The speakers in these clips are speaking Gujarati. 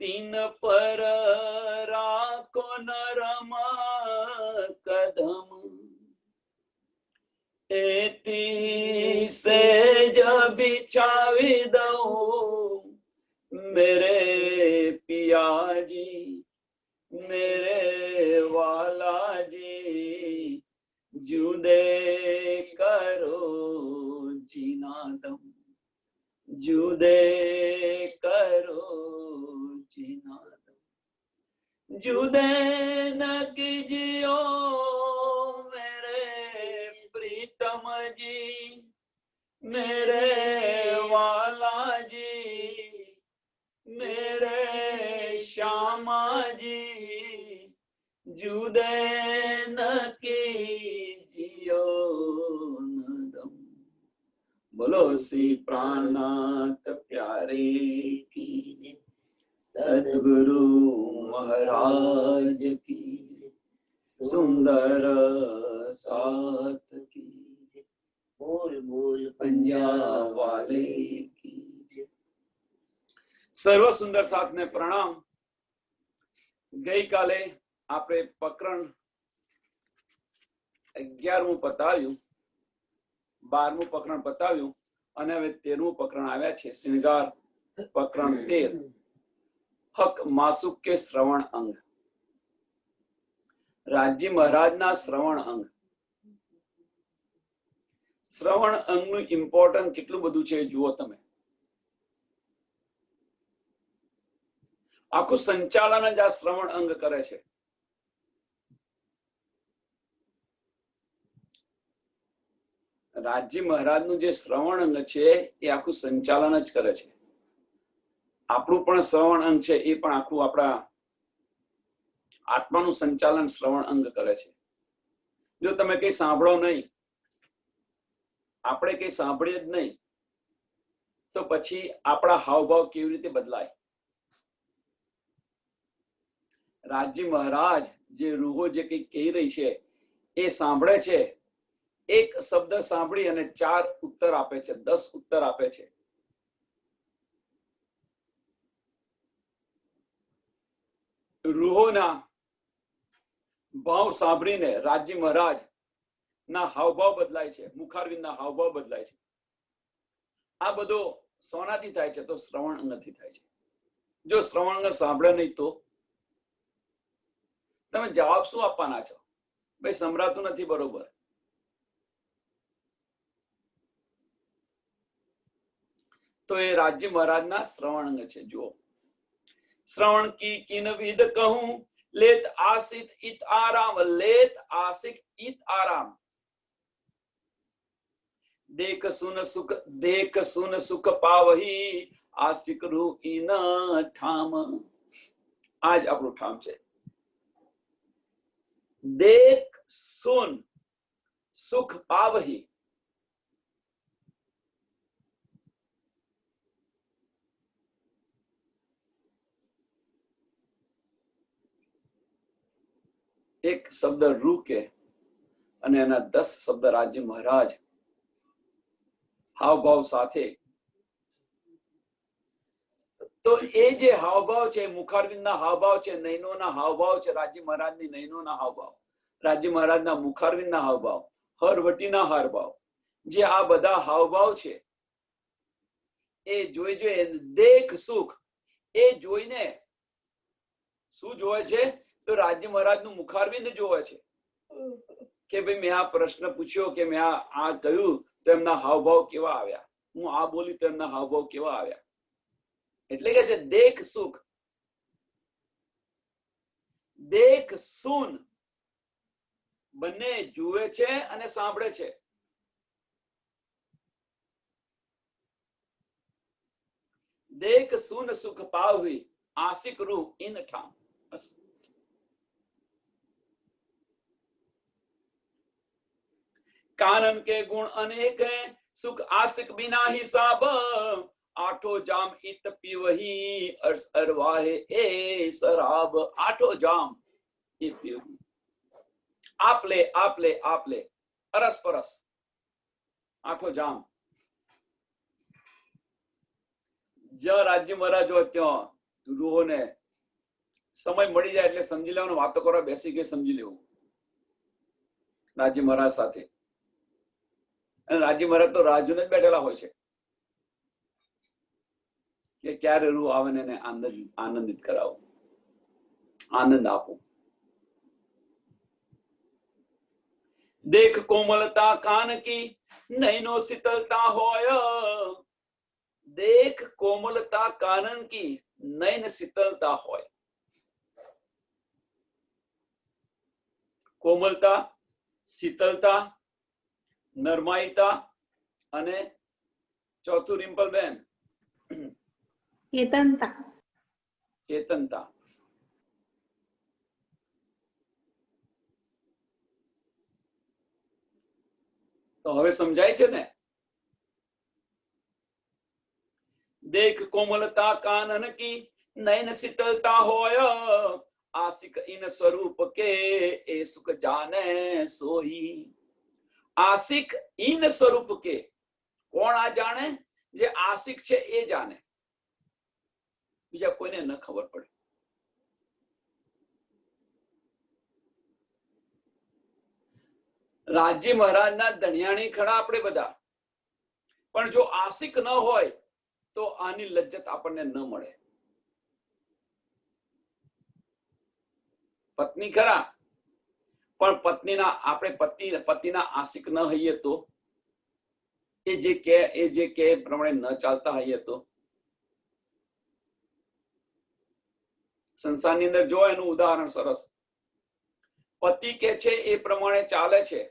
तीन पर राखो नरम कदम, एती से जब बिछावी दऊं मेरे पिया जी, मेरे वाला जी, जुदे करो जीना दम, जुदे करो जीना दम, जुदे न कीजियो मेरे प्रीतम जी, मेरे वाला जी, मेरे श्यामा जी, जुदे न कीजियो नदम। बोलो श्री प्राणनाथ प्यारे की, सद्गुरु महाराज की, सुंदर साथ की, बोल बोल पंजा वाले की। सर्व सुंदर साथ ने प्रणाम। गई काले आपने प्रकरण 11મું પતાવ્યું, 12મું પ્રકરણ પતાવ્યું અને હવે 13મું પ્રકરણ આવ્યા છે, શ્રૃંગાર પ્રકરણ 13, હક માસુક કે શ્રવણ અંગ। રાજજી મહારાજના શ્રવણ અંગ, શ્રવણ અંગનું ઇમ્પોર્ટન્સ કેટલું બધું છે જુઓ તમે। આખું સંચાલન જ આ શ્રવણ અંગ કરે છે। રાજજી મહારાજનું જે શ્રવણ અંગ છે એ આખું સંચાલન જ કરે છે। આપણું પણ શ્રવણ અંગ છે એ પણ આખું આપણા આત્માનું સંચાલન શ્રવણ અંગ કરે છે। જો તમે કઈ સાંભળો નહીં, આપણે કઈ સાંભળીએ જ નહીં, તો પછી આપણા હાવભાવ કેવી રીતે બદલાય? રાજજી મહારાજ જે રૂહો જે કઈ કહી રહી છે એ સાંભળે છે, એક શબ્દ સાંભળી અને 4 ઉત્તર આપે છે, 10 ઉત્તર આપે છે। રૂહોના ભાવ સાંભળીને રાજજી મહારાજ ના હાવભાવ બદલાય છે, મુખારવિંદના હાવભાવ બદલાય છે। આ બધો સોનાથી થાય છે? તો શ્રવણ અંગથી થાય છે। જો શ્રવણ અંગ સાંભળે નહીં તો તમે જવાબ શું આપવાના છો? ભાઈ સંભળાતું નથી બરોબર। તો એ રાજજી મહારાજના શ્રવણ અંગ છે। જુઓ, श्रवण की किन विध कहूं, लेत आसित इत आराम, लेत आसिक इत आराम। देख सुन सुख पावही, आसिक रू इन ठाम। आज આપણું ઠામ છે। देख सुन सुख पावही, एक शब्द रू के અને એના 10 શબ્દ રાજજી મહારાજ હાવભાવ સાથે। તો એ જે હાવભાવ છે, મુખારવિંદના હાવભાવ છે, નયનોના હાવભાવ છે, રાજજી મહારાજની નયનોના હાવભાવ, રાજજી મહારાજના મુખારવિંદના હાવભાવ, હરવટીના હાવભાવ, જે આ બધા હાવભાવ છે એ જોઈ દેખ સુખ, એ જોઈને શું જોવે છે? તો રાજજી મહારાજનું મુખારવિંદ જોવે છે કે ભાઈ મેં આ પ્રશ્ન પૂછ્યો કે મેં આ કહ્યું તો એમના હાવભાવ કેવા આવ્યા, હું આ બોલી તો એમના હાવભાવ કેવા આવ્યા। એટલે કે છે દેખ સુખ, દેખ સુન બંને જુએ છે અને સાંભળે છે। देख सुन सुख पावही, आशिक रूह इन ठाम। बस कानन के गुण अनेक हैं, सुख आशिक बिना हिसाब, आठो जाम इत पीवही, अरवाहे ए शराब। आठो जाम ये पीवही, आप ले आप ले आप ले, अरस परस, आठो जाम। જ્યાં રાજ્ય મહારાજ હોય ત્યાં રૂહોને સમય મળી જાય એટલે સમજી લેવાનું, વાતો કરવા બેસી ગઈ સમજી લેવું રાજી મહારાજ સાથે. અને રાજી મહારાજ તો રાહ જોઈને જ બેઠેલા હોય છે કે ક્યારે રૂહ આવે ને એને આનંદિત કરાવો, આનંદ આપો. દેખ કોમલતા કાન કી નૈનો શીતલતા હોય, દેખ કોમલતા કાનન કી નૈન શીતલતા હોય. કોમલતા, શીતલતા, નરમાઈતા અને ચોથું રિમ્પલબેન ચેતનતા. ચેતનતા. તો હવે સમજાય છે ને? દેખ કોમલતા કાનન કી નયન શીતલતા હોય, આશિક ઇન સ્વરૂપ કે એ સુખ જાને સોહી. આશિક ઇન સ્વરૂપ કે, કોણ આ જાણે? જે આશિક છે એ જાણે, બીજા કોઈને ન ખબર પડે. રાજી મહારાજના ધણિયાણી ખરા આપણે બધા, પણ જો આશિક ન હોય તો આની લજ્જત આપણને ન મળે. પત્ની ખરા, પણ પત્નીના આપણે પતિના આશિક ન હઈએ તો, એ જે કે પ્રમાણે ન ચાલતા હઈએ તો, સંસારની અંદર જો એનું ઉદાહરણ સરસ, પતિ કે છે એ પ્રમાણે ચાલે છે,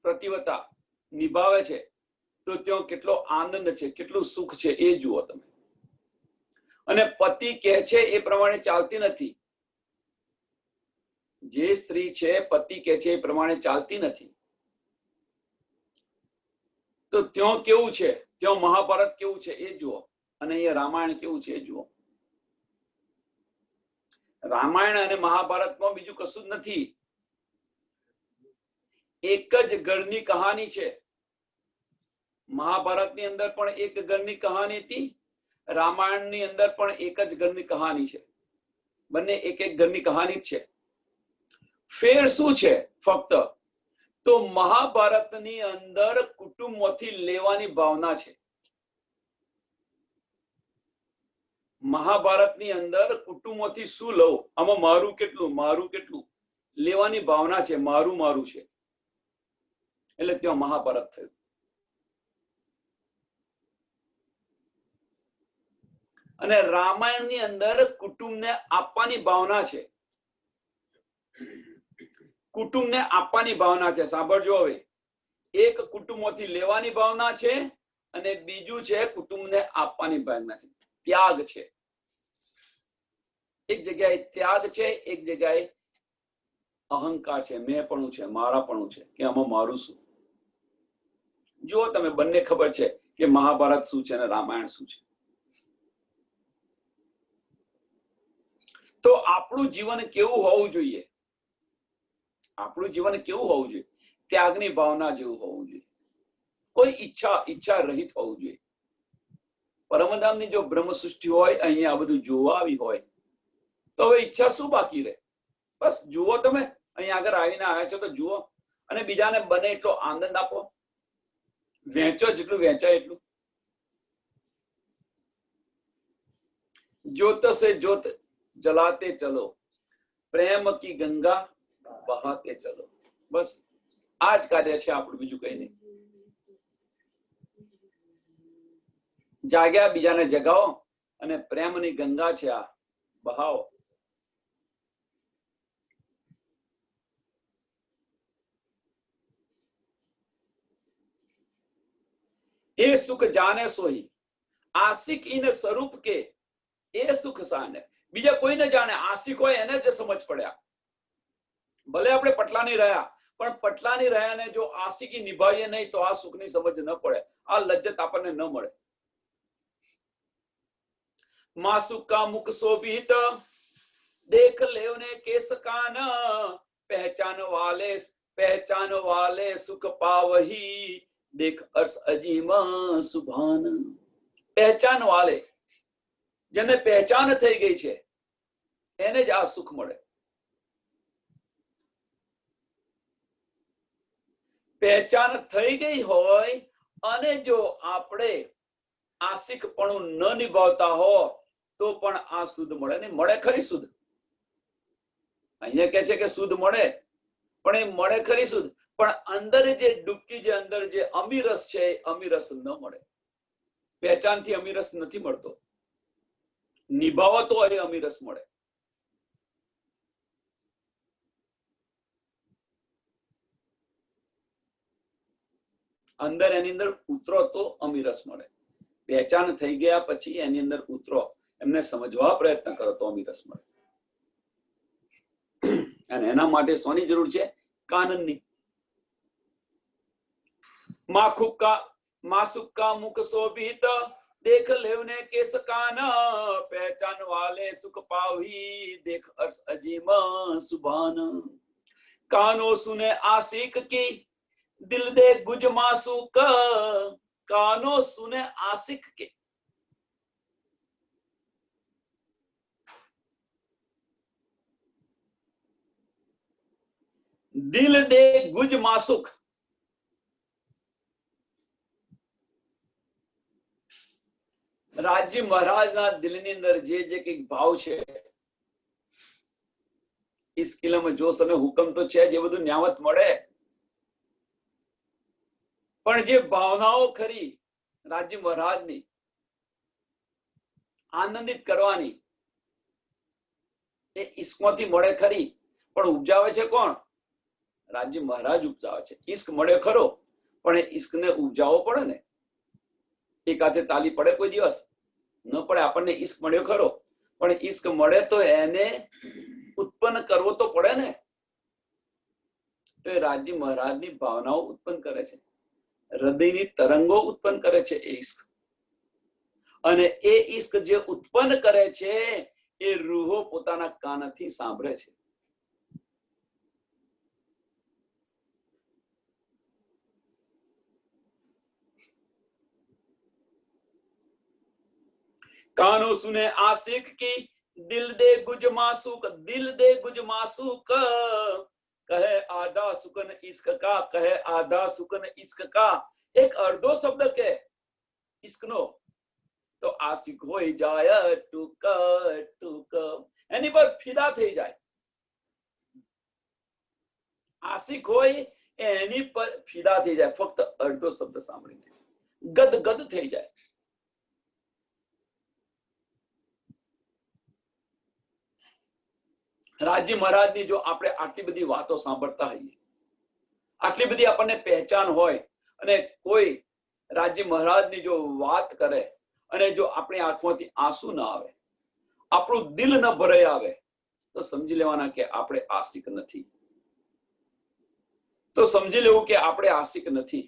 પ્રતિવતા નિભાવે છે, તો ત્યાં કેટલો આનંદ છે, કેટલું સુખ છે એ જુઓ તમે. અને પતિ કે છે એ પ્રમાણે ચાલતી નથી, જે સ્ત્રી છે પતિ કે છે એ પ્રમાણે ચાલતી નથી, તો ત્યાં કેવું છે, ત્યાં મહાભારત કેવું છે એ જુઓ, અને અહીંયા રામાયણ કેવું છે એ જુઓ. રામાયણ અને મહાભારતમાં બીજું કશું જ નથી, એક જ ઘરની કહાની છે. મહાભારતની અંદર પણ એક ઘરની કહાની હતી, રામાયણની અંદર પણ એક જ ઘરની કહાની છે. બંને એક એક ઘરની કહાની જ છે. ફેર શું છે? ફક્ત તો મહાભારતની અંદર કુટુંબમાંથી લેવાની ભાવના છે. મહાભારતની અંદર કુટુંબોથી શું લઉં, આમાં મારું કેટલું, મારું કેટલું લેવાની ભાવના છે, મારું મારું છે, એટલે ત્યાં મહાભારત થયું. અને રામાયણની અંદર કુટુંબને આપવાની ભાવના છે, કુટુંબને આપવાની ભાવના છે. સાંભળજો હવે, એક કુટુંબમાંથી લેવાની ભાવના છે અને બીજું છે કુટુંબને આપવાની ભાવના છે. ત્યાગ છે, એક જગ્યાએ ત્યાગ છે, એક જગ્યાએ અહંકાર છે, મેંપણું છે, મારાપણું છે, કે આમાં મારું શું. જો તમે બંને ખબર છે કે મહાભારત શું છે અને રામાયણ શું છે. તો આપણું જીવન કેવું હોવું જોઈએ? આપણું જીવન કેવું હોવું જોઈએ? ત્યાગની ભાવના જેવું હોવું જોઈએ. કોઈ ઈચ્છા રહિત હોવું જોઈએ. પરમધામની જો બ્રહ્મ સૃષ્ટિ હોય, અહીંયા આ બધું જોવા આવી હોય, તો હવે ઈચ્છા શું બાકી રહે? બસ જુઓ, તમે અહીંયા આગળ આવીને આવ્યા છો તો જુઓ, અને બીજાને બને એટલો આનંદ આપો, વહેંચો જેટલું વહેંચાય એટલું. ज्योत से ज्योत जलाते चलो, प्रेम की गंगा बहाते चलो. बस આ જ કાર્ય છે આપણું, બીજું કઈ નહીં. જાગ્યા બીજાને જગાવો, અને પ્રેમની ગંગા છે આ બહાવો. એ સુખ જાને સોહી, આશિક ઇન સ્વરૂપ કે એ સુખ સાને. બીજા કોઈને જાણે, આશિક હોય એને જ સમજ પડ્યા. ભલે આપણે પટલાની રહ્યા, પણ પટલાની રહ્યાને જો આશિકી નિભાવીએ નહીં તો આ સુખની સમજ ન પડે, આ લજ્જત આપણને ન મળે. માસુક કા મુખ શોભિત દેખ લેવને કેસ કાન, पहचान वाले सुख पावही, देख अर्स अजीमा सुभान. पहचान वाले, જેને પહેચાન થઈ ગઈ છે એને જ આ સુખ મળે. પહેચાન થઈ ગઈ હોય અને જો આપણે આશિકપણું ન નિભાવતા હો તો પણ આ શુદ્ધ મળે ને. મળે ખરી શુદ્ધ. અહીંયા કે છે કે શુદ્ધ મળે, પણ એ મળે ખરી શુદ્ધ, પણ અંદર જે ડૂબકી, જે અંદર જે અમીરસ છે અમીરસ ન મળે. પહેચાનથી અમીરસ નથી મળતો, નિભાવો તો એ અમીરસ મળે. અંદર એની અંદર ઉતરો તો અમીરસ મળે. પહેચાન થઈ ગયા પછી એની અંદર ઉતરો, એમને સમજવા પ્રયત્ન કરો તો અમીરસ મળે. અને એના માટે શોની જરૂર છે? કાનનની. માસુકા મુખ શોભિત देख लेवने केस कान पहचान वाले सुख पावी देख अर्श अजीम सुभान कानो सुने आशिक की दिल दे गुज मासूक कानो सुने आशिक के दिल दे गुज मासूक રાજ્ય મહારાજના દિલની અંદર જે જે કઈક ભાવ છે इस किले में जोश અને હુકમ તો છે, જે બધું ન્યાવત મળે, પણ જે ભાવનાઓ ખરી રાજ્ય મહારાજની આનંદિત કરવાની એ ઈશ્કમાંથી મળે ખરી, પણ ઉપજાવે છે કોણ? રાજ્ય મહારાજ ઉપજાવે છે. ઈશ્ક મળે ખરો, પણ એ ઈશ્કને ઉપજાવવો પડે ને. એક હાથે તાલી પડે કોઈ દિવસ ન પડે. આપણને ઈશ્ક મળ્યો ખરો, પણ ઈશ્ક મળે તો એને ઉત્પન્ન કરવો તો પડે ને. તો એ રાજ્ય મહારાજની ભાવનાઓ ઉત્પન્ન કરે છે, હૃદયની તરંગો ઉત્પન્ન કરે છે એ ઈશ્ક. અને એ ઈશ્ક જે ઉત્પન્ન કરે છે એ રૂહો પોતાના કાનથી સાંભળે છે. कानो सुने आशिक की दिल दे गुज मासूक दिल दे गुज मासूक कहे आधा सुकन इश्क का कहे आधा सुकन इश्क का एक अर्धो शब्द के इश्क नो तो आशिक होई જાય ટૂક ટૂક એની પર ફિદા થઈ જાય. આશિક હોય એની પર ફિદા થઈ જાય, ફક્ત અડધો શબ્દ સાંભળીને ગદ ગદ થઈ જાય. રાજ્ય મહારાજની જો આપણે આટલી બધી વાતો સાંભળતા હોઈએ, આટલી બધી આપણને પહેચાન હોય, અને કોઈ રાજ્ય મહારાજની જો વાત કરે અને જો આપણી આંખોમાંથી આંસુ ના આવે, આપણું દિલ ન ભરાઈ આવે, તો સમજી લેવાના કે આપણે આશિક નથી. તો સમજી લેવું કે આપણે આશિક નથી.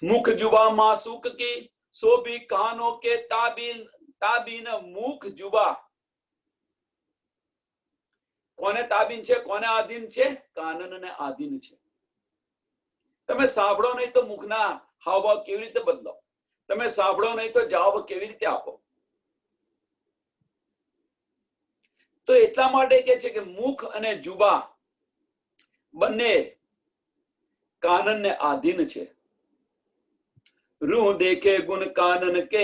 मुख जुबा मासूक की सोबी कानों के ताबीन मुख जुबा કોને તાબીન છે, કોને આધીન છે? કાનનને આધીન છે. તમે સાંભળો નહીં તો મુખના હાવભાવ કેવી રીતે બદલો? તમે સાંભળો નહીં તો જવાબ કેવી રીતે આપો? તો એટલા માટે કે છે કે મુખ અને જુબા બંને કાનનને આધીન છે. रूह देखे गुण कानन के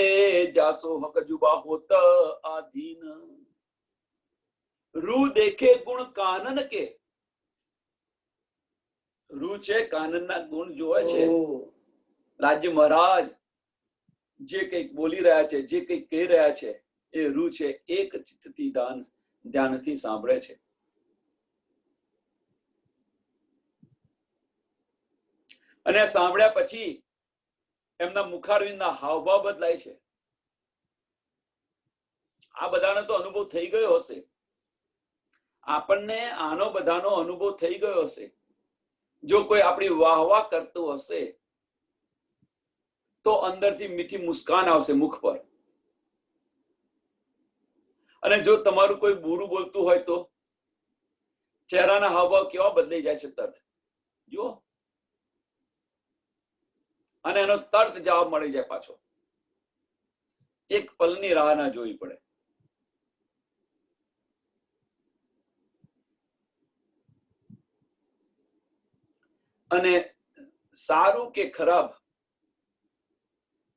जासो हक जुबा होत आधीन. रूह देखे गुण कानन के, रूह છે કાનનના ગુણ જોવે છે. રાજ્ય મહારાજ જે કંઈક બોલી રહ્યા છે, જે કંઈક કહી રહ્યા છે, એ રૂહ છે એક ચિત્તથી ધ્યાનથી સાંભળે છે. અને સાંભળ્યા પછી એમના મુખારવિંદના હાવભાવ બદલાય છે. આ બધાનો તો અનુભવ થઈ ગયો હશે, આપણને આનો બધાનો અનુભવ થઈ ગયો હશે. જો કોઈ આપણી વાહવાહ કરતું હશે તો અંદરથી મીઠી મુસ્કાન આવશે મુખ પર, અને જો તમારું કોઈ બુરું બોલતું હોય તો ચહેરાના હાવભાવ કેવા બદલાઈ જાય છે તરત. જુઓ, અને એનો તરત જવાબ મળી જાય પાછો. એક પલની રાહ ના જોવી પડે. અને સારું કે ખરાબ,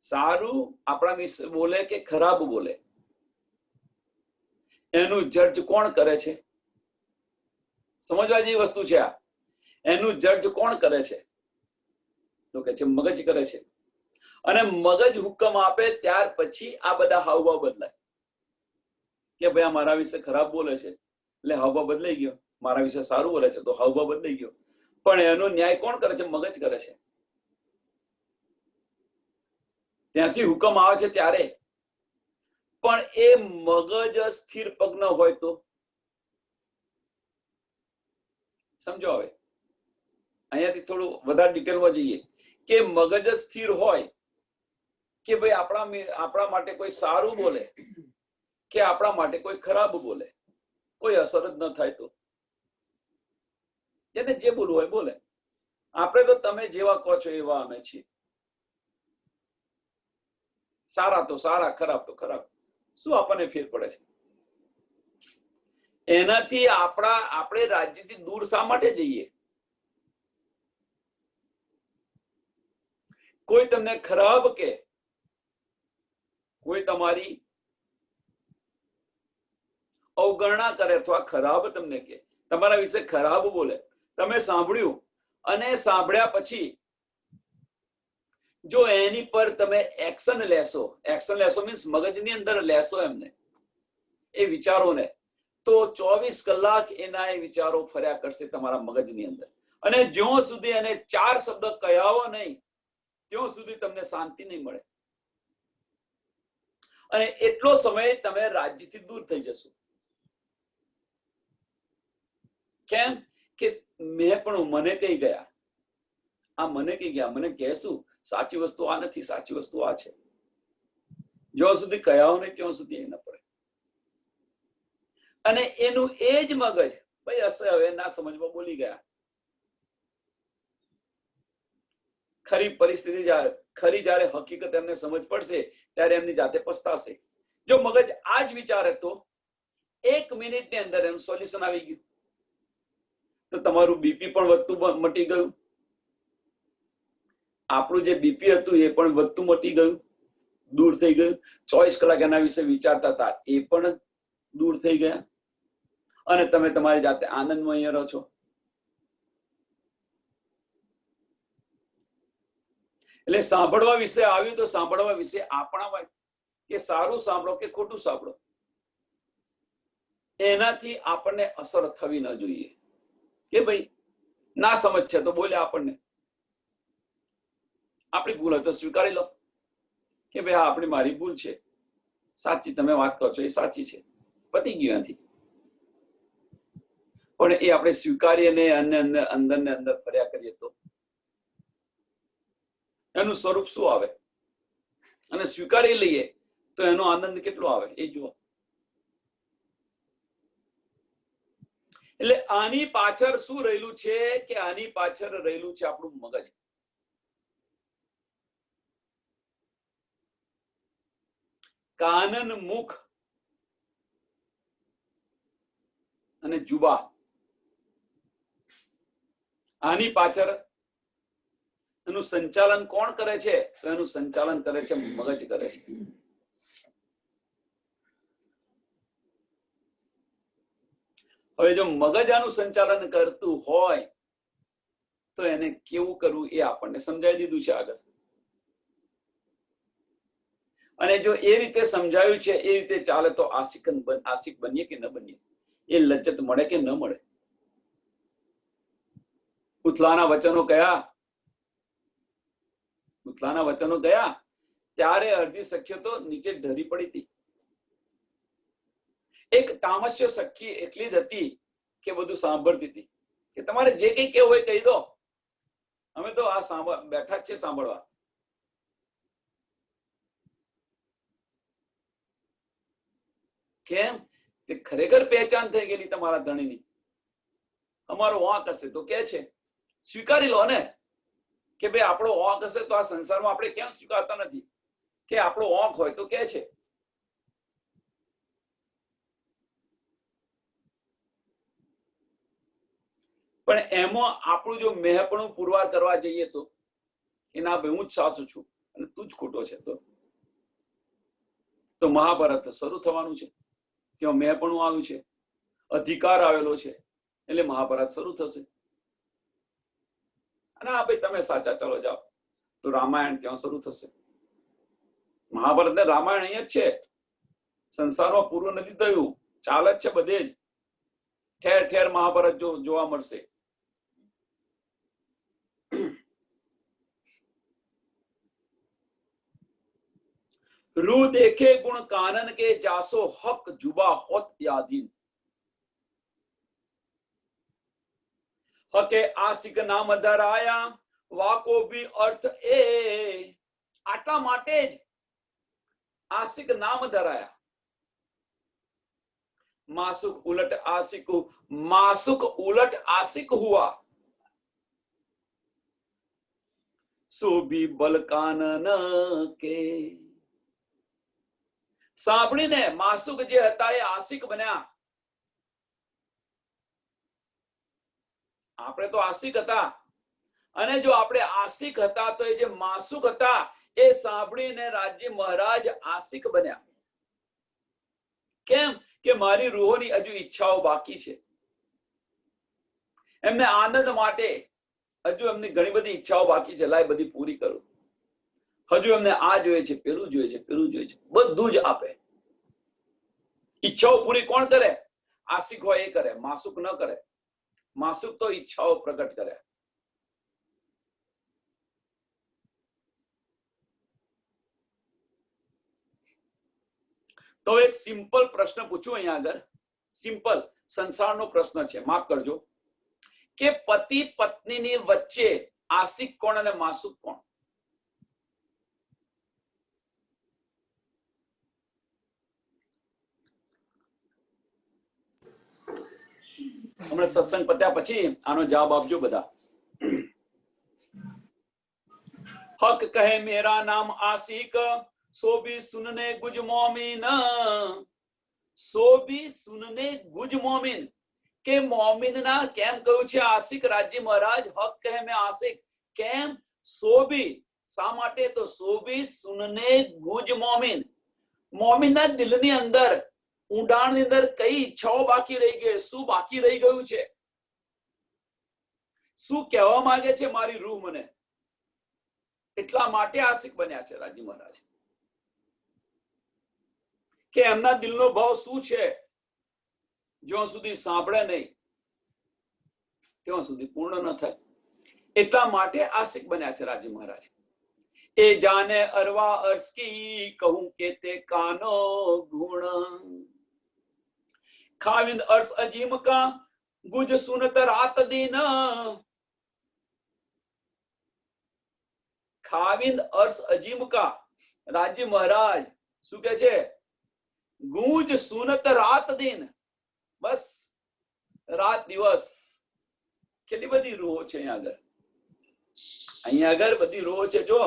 સારું આપણા વિશે બોલે કે ખરાબ બોલે, એનું જજ કોણ કરે છે? સમજવા જેવી વસ્તુ છે આ. એનું જજ કોણ કરે છે? તો કે છે મગજ કરે છે. અને મગજ હુકમ આપે ત્યાર પછી આ બધા હાવભાવ બદલાય. કે ભાઈ આ મારા વિશે ખરાબ બોલે છે એટલે હાવભાવ બદલાઈ ગયો, મારા વિશે સારું બોલે છે તો હાવભાવ બદલાઈ ગયો. પણ એનો ન્યાય કોણ કરે છે? મગજ કરે છે. ત્યાંથી હુકમ આવે છે ત્યારે. પણ એ મગજ સ્થિર પગ ન હોય તો સમજો. હવે અહીંયાથી થોડું વધારે ડિટેલમાં જઈએ કે મગજ સ્થિર હોય કે ભાઈ આપણા માટે કોઈ સારું બોલે કે આપણા માટે કોઈ ખરાબ બોલે, કોઈ અસર જ ન થાય તો એને જે બોલવું હોય બોલે. આપણે તો તમે જેવા કહો છો એવા અમે છીએ. સારા તો સારા, ખરાબ તો ખરાબ. શું આપણને ફેર પડે છે? એનાથી આપણે રાજ્યથી દૂર શા માટે જઈએ? કોઈ તમને ખરાબ કે, કોઈ તમારી અવગણના કરે અથવા ખરાબ તમને કે, તમારા વિશે ખરાબ બોલે, તમે સાંભળ્યું અને સાંભળ્યા પછી જો એની પર તમે એક્શન લેશો મીન્સ મગજની અંદર લેશો એમને એ વિચારોને, તો 24 કલાક એના એ વિચારો ફર્યા કરશે તમારા મગજની અંદર. અને જ્યાં સુધી એને 4 શબ્દ કહેવો નહીં ત્યાં સુધી તમને શાંતિ નહીં મળે. અને એટલો સમય તમે રાજ્યથી દૂર થઈ જશો. કેમ કે મેં પણ મને કહી ગયા, આ મને કહી ગયા, મને કહેશું સાચી વસ્તુ આ નથી, સાચી વસ્તુ આ છે. જ્યાં સુધી કહેવો નહીં ત્યાં સુધી એ ન પડે. અને એનું એ જ મગજ ભાઈ હશે, હવે ના સમજમાં બોલી ગયા. ખરી પરિસ્થિતિ જ્યારે હકીકત એમને સમજ પડશે ત્યારે એમની જાતે પસ્તાશે. જો મગજ આ જ વિચારે તો 1 મિનિટની અંદર એનું સોલ્યુશન આવી ગયું. તો તમારું બીપી પણ વધતું મટી ગયું, આપણું જે બીપી હતું એ પણ વધતું મટી ગયું, દૂર થઈ ગયું. 24 કલાક એના વિશે વિચારતા હતા એ પણ દૂર થઈ ગયા. અને તમે તમારી જાતે આનંદમય રહો છો. એટલે સાંભળવા વિશે આવ્યું તો સાંભળવા વિશે આપણા કે સારું સાંભળો કે ખોટું સાંભળો, એનાથી આપણને અસર થવી ન જોઈએ. કે ભાઈ ના સમજ છે તો બોલે આપણને, આપણી ભૂલ હોય તો સ્વીકારી લો કે ભાઈ હા મારી ભૂલ છે, સાચી તમે વાત કરો છો એ સાચી છે, પતી ગયું એનાથી. પણ એ આપણે સ્વીકારીને અંદર ને અંદર ફર્યા કરીએ તો એનું સ્વરૂપ શું આવે? અને સ્વીકારી લઈએ તો એનો આનંદ કેટલો આવે એ જુઓ. એટલે આની પાછળ શું રહેલું છે? કે આની પાછળ રહેલું છે આપણું મગજ. કાનન, મુખ અને જુબા, આની પાછળ એનું સંચાલન કોણ કરે છે? તો એનું સંચાલન કરે છે મગજ કરે છે. હવે જો મગજ આનું સંચાલન કરતું હોય તો એને કેવું કરવું એ આપણને સમજાવી દીધું છે આગળ. અને જો એ રીતે સમજાયું છે એ રીતે ચાલે તો આશિક બનીએ કે ન બનીએ, એ લજ્જત મળે કે ન મળે. ઉથલાના વચનો ગયા ત્યારે અડધી સખીઓ તો નીચે ઢરી પડી હતી. એક તામસ્ય સખી એટલી જ હતી કે બધું સાંભળતી હતી કે તમારે જે કઈ કેવું હોય કહી દો, અમે તો આ બેઠા જ છે સાંભળવા. કેમ? તે ખરેખર પહેચાન થઈ ગયેલી તમારા ધણીની. અમારો વાંક હશે તો કે છે સ્વીકારી લો ને કે ભાઈ આપણો ઓંક હશે તો આ સંસારમાં આપણે કેમ સ્વીકારતા નથી કે આપણો ઓંક હોય તો કે છે. પણ એમાં આપણું જો મેહપણું પુરવાર કરવા જઈએ તો કે ના ભાઈ હું જ સાચું છું અને તું જ ખોટો છે, તો મહાભારત શરૂ થવાનું છે. ત્યાં મેહપણું આવ્યું છે, અધિકાર આવેલો છે, એટલે મહાભારત શરૂ થશે. અને આ ભાઈ તમે સાચા ચાલો જાઓ તો રામાયણ ત્યાં શરૂ થશે. મહાભારત ને રામાયણ અહીંયા જ છે, સંસારમાં પૂરું નથી થયું, ચાલે જ છે બધે જ, ઠેર ઠેર મહાભારત જોવા મળશે. રૂ દેખે ગુણ કાનન કે જાસો હક જુબા હોત યાદીન. હકે આશિક નામ ધરાયા વાકો ભી અર્થ એ. આટલા માટે જ આશિક નામ ધરાયા. मासुक उलट आशिक, मासुक उलट आशिक हुआ, सो भी बलकानन के. સાંભળીને માસુક જે હતા એ આશિક બન્યા. આપણે તો આશિક હતા, અને જો આપણે આશિક હતા તો એ જે માસુક હતા એ સાંભળીને રાજ્ય મહારાજ આશિક બન્યા. કેમ કે મારી રૂહોની હજુ ઈચ્છાઓ બાકી છે. એમને આનંદ માટે હજુ એમની ઘણી બધી ઈચ્છાઓ બાકી છે, લાય બધી પૂરી કરું. હજુ એમને આ જોઈએ છે, પેલું જોઈએ છે, પેલું જોઈએ છે, બધું જ આપે. ઈચ્છાઓ પૂરી કોણ કરે? આશિક હોય એ કરે, માસુક ન કરે. માસુક તો ઈચ્છાઓ પ્રગટ કરે. તો એક સિમ્પલ પ્રશ્ન પૂછું અહીંયા આગળ, સિમ્પલ સંસારનો પ્રશ્ન છે, માફ કરજો, કે પતિ પત્નીની વચ્ચે આશિક કોણ અને માસુક કોણ? હમણાં સત્સંગ પત્યા પછી આનો જવાબ આપજો બધા. હક કહે મેરા નામ આશિક, સો ભી સુનને ગુજ મોમીન. સો ભી સુનને ગુજ મોમીન. કે મોમીન ના કેમ કહ્યું છે આશિક? રાજ્ય મહારાજ હક કહે મેં આશિક. કેમ? સો ભી, શા માટે? તો સો ભી સુનને ગુજ મોમીન. મોમીન ના દિલની અંદર, ઊંડાણની અંદર કઈ ઈચ્છાઓ બાકી રહી ગઈ? શું બાકી રહી ગયું છે? શું કહેવા માંગે છે મારી રૂહ મને? એટલા માટે આશિક બન્યા છે રાજ્ય મહારાજ. કે એમના દિલનો ભાવ શું છે, જ્યાં સુધી સાંભળે નહીં ત્યાં સુધી પૂર્ણ ન થાય. એટલા માટે આશિક બન્યા છે રાજ્ય મહારાજ. એ જાને અરવા અર્શ કી કહું કે તે કાનો ગુણ. ખાવિંદ અર્શ અજીમ કા ગુજ સુનત રાત દિન. ખાવિંદ અર્શ અજીમ કા, રાજ્ય મહારાજ શું કે છે? ગુંજ સુનત રાત દિન. બસ રાત દિવસ. કેટલી બધી રૂહો છે અહીંયા આગળ, અહીંયા આગળ બધી રૂહો છે જો.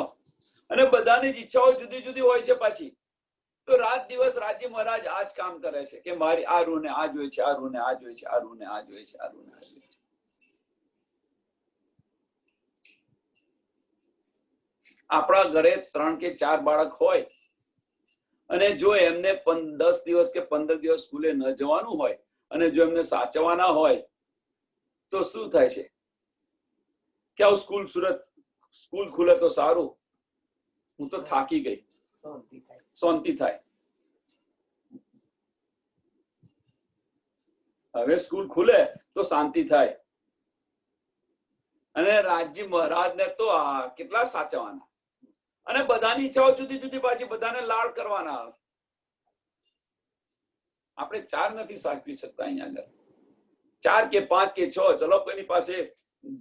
અને બધાની જ ઈચ્છાઓ જુદી જુદી હોય છે પાછી. તો રાત દિવસ રાજ્ય મહારાજ આ જ કામ કરે છે કે મારી આ રૂહ ને આ જોઈએ છે, આ રૂહ ને આ જોઈએ છે, આ રૂહ ને આ જોઈએ છે, આ રૂહ ને આ જોઈએ છે. આપણા ઘરે 3 કે 4 બાળક હોય અને જો એમને 10 દિવસ કે 15 દિવસ સ્કૂલે ન જવાનું હોય અને જો એમને સાચવવાના હોય તો શું થાય છે કે આવું સ્કૂલ ખુલે તો સારું, હું તો થાકી ગઈ, શાંતિ થાય. હવે સ્કૂલ ખુલે તો શાંતિ થાય. અને રાજ્ય મહારાજને તો કેટલા સાચવવાના, અને બધાની ઈચ્છાઓ જુદી જુદી, પાછી બધાને લાડ કરવાના. આપણે 4 નથી સાચવી શકતા અહીંયા આગળ. 4 કે 5 કે 6, ચલો કોઈની પાસે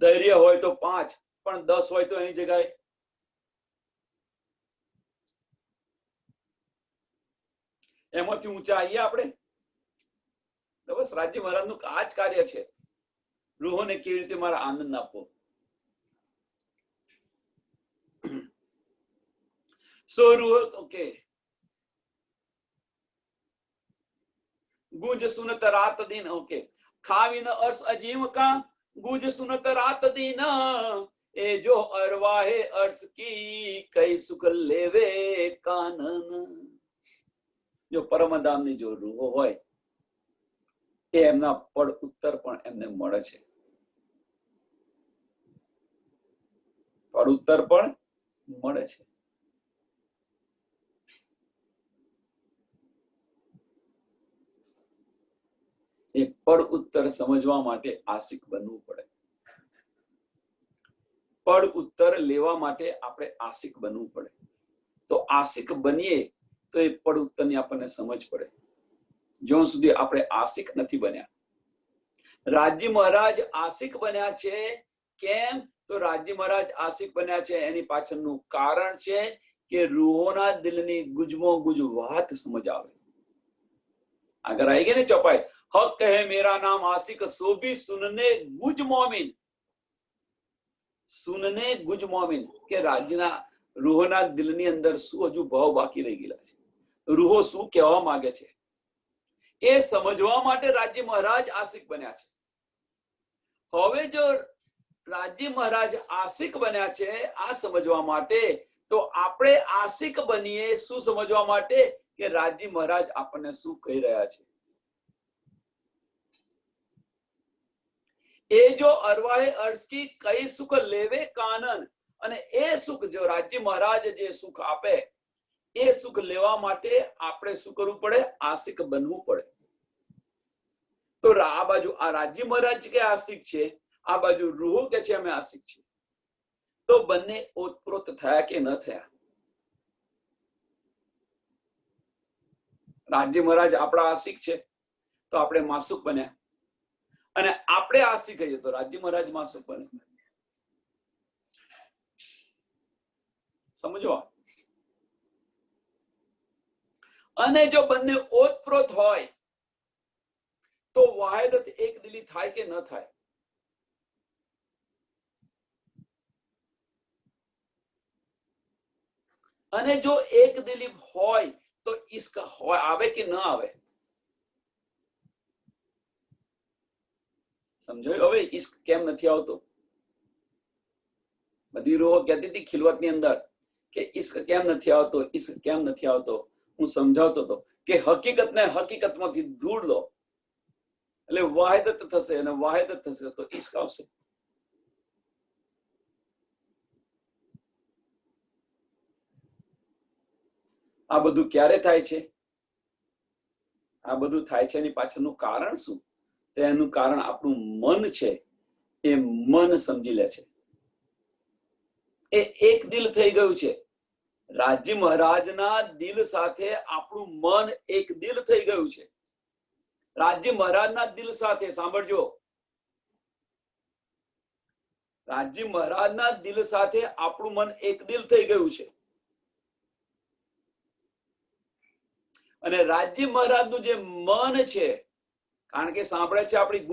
ધૈર્ય હોય તો 5, પણ 10 હોય તો એની જગ્યાએ એમાંથી ઊંચા આવીએ આપણે. તો બસ રાજ્ય મહારાજનું આ જ કાર્ય છે, રૂહોને કેવી રીતે મારા આનંદ આપવો. सो रूह ओके गुंज सुनत रात दिन ओके खाविन अर्श अजीम का गुंज सुनत रात दिन ए जो अरवाहे अर्श की कई सुख लेवे कानन जो परमधामની जो રૂહો હોય એ એમના પડ ઉત્તર પણ એમને મળે છે પડ ઉત્તર પણ મળે છે એ પડ ઉત્તર સમજવા માટે આશિક બનવું પડે પડ ઉત્તર લેવા માટે આપણે આશિક બનવું પડે તો આશિક બનીએ તો એ પડ ઉત્તરની આપણને સમજ પડે જ્યાં સુધી આપણે આશિક નથી બન્યા રાજજી મહારાજ આશિક બન્યા છે કેમ તો રાજજી મહારાજ આશિક બન્યા છે એની પાછળનું કારણ છે કે રૂહોના દિલની ગુજમો ગુજ વાત સમજ આવે આગળ આવી ગઈ ને ચોપાઈ હક કહે મેરા નામ આશિક સોબી સુનને ગુજ મોમિન સુનને ગુજ મોમિન કે રાજ્યના રૂહોના દિલની અંદર શું હજુ ભાવ બાકી રહી ગયેલા છે રૂહો શું કહેવા માંગે છે એ સમજવા માટે રાજ્ય મહારાજ આશિક બન્યા છે હવે જો રાજ્ય મહારાજ આશિક બન્યા છે આ સમજવા માટે તો આપણે આશિક બનીએ શું સમજવા માટે કે રાજ્ય મહારાજ આપણને શું કહી રહ્યા છે એ જો અરવાહે અર્શ की કઈ સુખ લેવે કાનન અને એ સુખ જો રાજ્ય મહારાજ જે સુખ આપે એ સુખ લેવા માટે આપણે શું કરવું પડે આશિક બનવું પડે તો આ બાજુ આ રાજ્ય મહારાજ કે આશિક છે આ બાજુ રૂહો કે છે અમે આશિક છીએ તો બંને ઓતપ્રોત થયા કે ન થયા રાજ્ય મહારાજ આપણા આશિક છે તો આપણે માસુક બન્યા અને આપણે આશિક હઈએ તો રાજ્ય મહારાજ માસુક બને સમજો અને જો બંને ઓતપ્રોત હોય તો વાહિદત એક દિલી થાય કે ન થાય અને જો એક દિલી હોય તો ઇશ્ક આવે કે ન આવે સમજાયું હવે ઇશ્ક કેમ નથી આવતો બધી રૂહો કહેતી હતી ખિલવતની અંદર કે ઇશ્ક કેમ નથી આવતો ઇશ્ક કેમ નથી આવતો હું સમજાવતો હતો કે હકીકતને હકીકતમાંથી દૂર લો એટલે વાહિદત થશે અને વાહિદત થશે તો ઇશ્ક આવશે આ બધું ક્યારે થાય છે આ બધું થાય છે એની પાછળનું કારણ શું તો એનું કારણ આપણું મન છે એ મન સમજી લે છે એ એક દિલ થઈ ગયું છે રાજ્ય મહારાજના દિલ સાથે આપણું મન એક દિલ થઈ ગયું છે રાજ્ય મહારાજના દિલ સાથે સાંભળજો રાજ્ય મહારાજના દિલ સાથે આપણું મન એક દિલ થઈ ગયું છે અને રાજ્ય મહારાજનું જે મન છે કારણ કે સાંભળે છે આપણી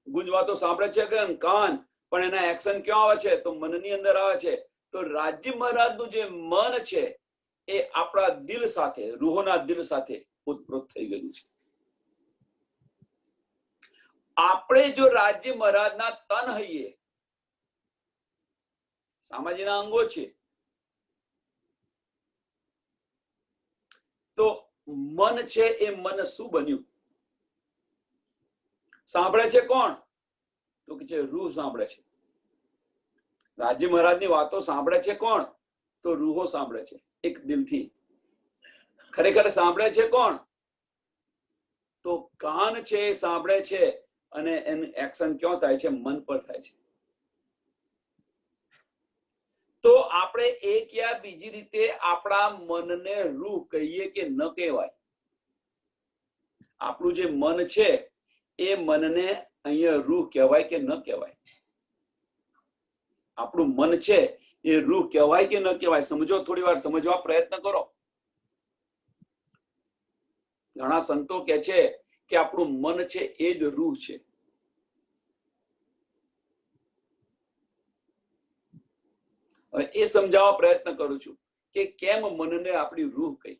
ગુંજવાતો સાંભળે છે કે કાન પણ એના એક્શન ક્યાં આવે છે તો મનની અંદર આવે છે તો રાજ્ય મહારાજનું જે મન છે એ આપણા દિલ સાથે રૂહોના દિલ સાથે ઉત્પ્રોત થઈ ગયું છે આપણે જો રાજ્ય મહારાજના તન હઈએ સામાજીના અંગો છે તો મન છે એ મન શું બન્યું સાંભળે છે કોણ તો કે છે રૂહ સાંભળે છે રાજ્ય મહારાજની વાતો સાંભળે છે કોણ તો રૂહો સાંભળે છે એક દિલથી ખરેખર સાંભળે છે કોણ તો કાન છે સાંભળે છે અને એનું એક્શન ક્યાં થાય છે મન પર થાય છે તો આપણે એક યા બીજી રીતે આપણા મનને રૂહ કહીએ કે ન કહેવાય આપણું જે મન છે એ મનને અહીંયા રૂહ કહેવાય કે ન કહેવાય આપણું મન છે એ રૂહ કહેવાય કે ન કહેવાય સમજો થોડી વાર સમજવા પ્રયત્ન કરો ઘણા સંતો કહે છે કે આપણું મન છે એ જ રૂહ છે હવે એ સમજાવવા પ્રયત્ન કરું છું કે કેમ મનને આપણી રૂહ કહી.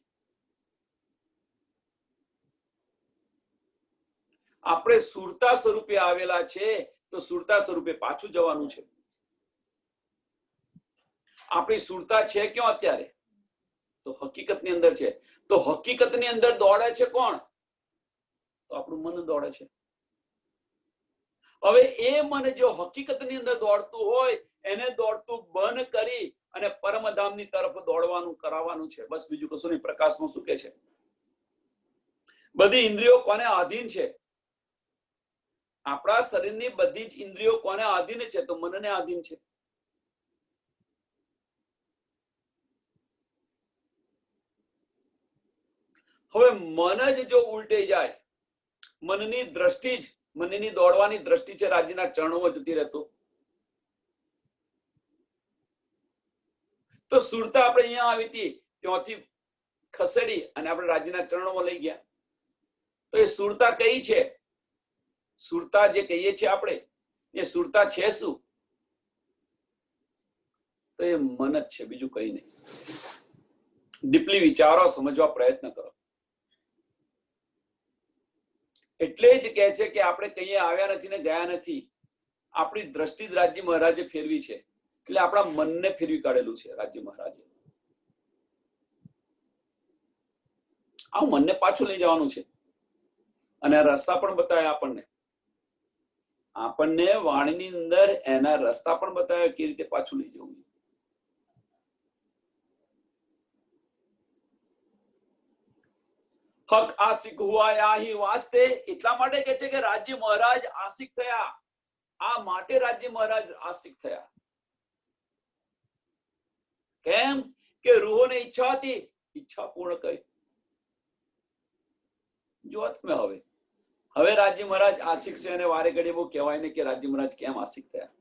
આપણે સુરતા સ્વરૂપે આવેલા છે તો સુરતા સ્વરૂપે પાછું જવાનું છે. આપણી સુરતા છે ક્યાં અત્યારે? તો હકીકતની અંદર છે. તો હકીકતની અંદર દોડે છે કોણ? તો આપણું મન દોડે છે. હવે એ મન જો હકીકતની અંદર દોડતું હોય એને દોડતું બંધ કરી અને પરમધામની તરફ દોડવાનું કરાવવાનું છે. બસ બીજું કશું નહીં. પ્રકાશમાં શું કે છે? બધી ઇન્દ્રિયો કોને આધીન છે? આપણા શરીરની બધી જ ઇન્દ્રિયો કોને આધીન છે? તો મનને આધીન છે. હવે મન જ જો ઉલટે જાય, મનની દ્રષ્ટિ જ મનની દોડવાની દ્રષ્ટિ છે રાજ્યના ચરણોમાં જતી રહેતો, તો સુરતા આપણે અહીંયા આવી હતી ત્યાંથી ખસેડી અને આપણે રાજ્યના ચરણોમાં લઈ ગયા. તો એ સુરતા કઈ છે? સુરતા જે કહીએ છીએ આપણે, એ સુરતા છે શું? તો એ મન જ છે, બીજું કઈ નહીં. ડીપલી વિચારો, સમજવા પ્રયત્ન કરો. એટલે જ કહે છે કે આપણે કહીએ આવ્યા નથી ને ગયા નથી. આપણી દ્રષ્ટિ જ રાજ્ય મહારાજે ફેરવી છે. એટલે આપણા મનને ફેરવી કાઢેલું છે રાજ્ય મહારાજે. આ મનને પાછું લઈ જવાનું છે. અને આ રસ્તા પણ બતાવ્યા આપણને વાણીની અંદર એના રસ્તા પણ બતાવ્યા કેવી રીતે પાછું લઈ જવું. હક આશિક હુઆ યાહી વાસ્તે, એટલા માટે કે છે કે રાજ્ય મહારાજ આશિક થયા. આ માટે રાજ્ય મહારાજ આશિક થયા. કેમ કે રૂહોને ઈચ્છા હતી, ઈચ્છા પૂર્ણ કરી. જો તમે હવે રાજ્ય મહારાજ આશિક છે અને વારે ઘડીએ બહુ કહેવાય ને કે રાજ્ય મહારાજ કેમ આશિક થયા.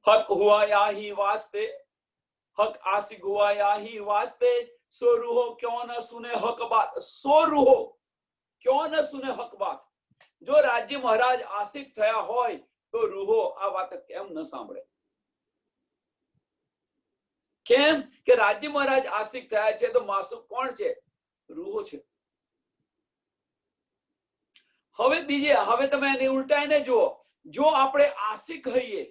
હક હુઆ યાહી વાસ્તે, હક આશિક હુઆ યાહી વાસ્તે, સો રૂહો ક્यों न सुने हक बात. સો રૂહો क्यों न सुने हक बात. જો રાજ્ય મહારાજ આશિક થયા હોય તો રૂહો આ વાત કેમ ન સાંભળે? કેમ કે રાજ્ય મહારાજ આશિક થયા છે તો માસુક કોણ છે? રૂહો છે. હવે તમે એને ઉલટાઈને જુઓ. જો આપણે આશિક હઈએ